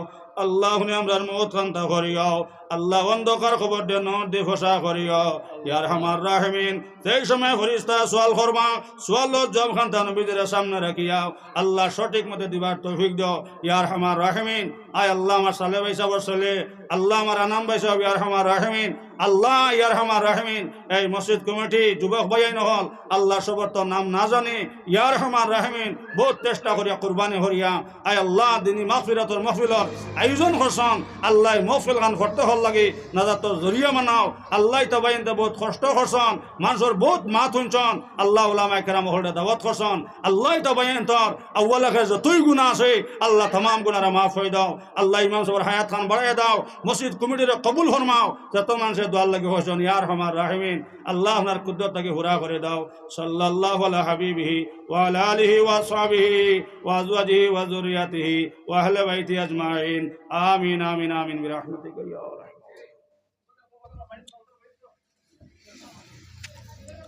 Speaker 1: আল্লাহ আমরার মত খান্তা করিও আল্লাহ অন্ধকার খবর দে নর দে ফসা করিও ইয়া আরহামার রাহিমিন সেই সময় ফেরেশতা সওয়াল করবা সওয়ালত জবাব খান্তা নবীদের সামনে রাখিয়া আল্লাহ সঠিক মতে দিবার তৌফিক দাও ইয়া আরহামার রাহিমিন আয় আল্লাহ আমার সালে ভাইসা বসলে আল্লাহ আমার আনাম ভাইসা ইয়া আরহামার রাহিমিন আল্লাহ ইয়া আরহামার রাহিমিন এই মসজিদ কমিটি যুবক ভাইয়াই নহল আল্লাহ সবার তো নাম না জানি ইয়া আরহামার রাহিমিন বহুত চেষ্টা করিয়া কুরবানি করিয়া আয় আল্লাহ দিনী মাগফিরাতুর মাহফিলর আয়োজন করছন আল্লাহ মাহফিল গান করতে হল লাগে নাজাতর জরিয়া মানাও আল্লাহ তাবাইনতে বহুত কষ্ট করছন মানুষের বহুত মাত শুনছন আল্লাহ উলামায়ে কেরাম হলটা দাওয়াত করছন আল্লাহ তাবাইন তোর আউয়াল আখির যতই গুনাহ আছে আল্লাহ तमाम গুনাহরা মাফ হয়ে দাও আল্লাহ ইমাম সাহেবের হায়াত খান বাড়াইয়া দাও মসজিদ কমিটির কবুল ফরমাও যত মানুষের দোয়া লাগে হসন ইয়া আরহামার রাহিমিন আল্লাহ আপনার কুদরতকে হুরা করে দাও সাল্লাল্লাহু আলা হাবিবিহি ওয়া আলা আলিহি ওয়া আসহাবিহি ওয়া আজওয়াজিহি ওয়া যুররিয়াতিহি ওয়া আহলি বাইতি আজমাইন আমিন আমিন আমিন বিরহমাতিকা ইয়া রাহমান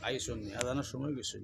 Speaker 1: আইসুন আজানের সময় গেছে।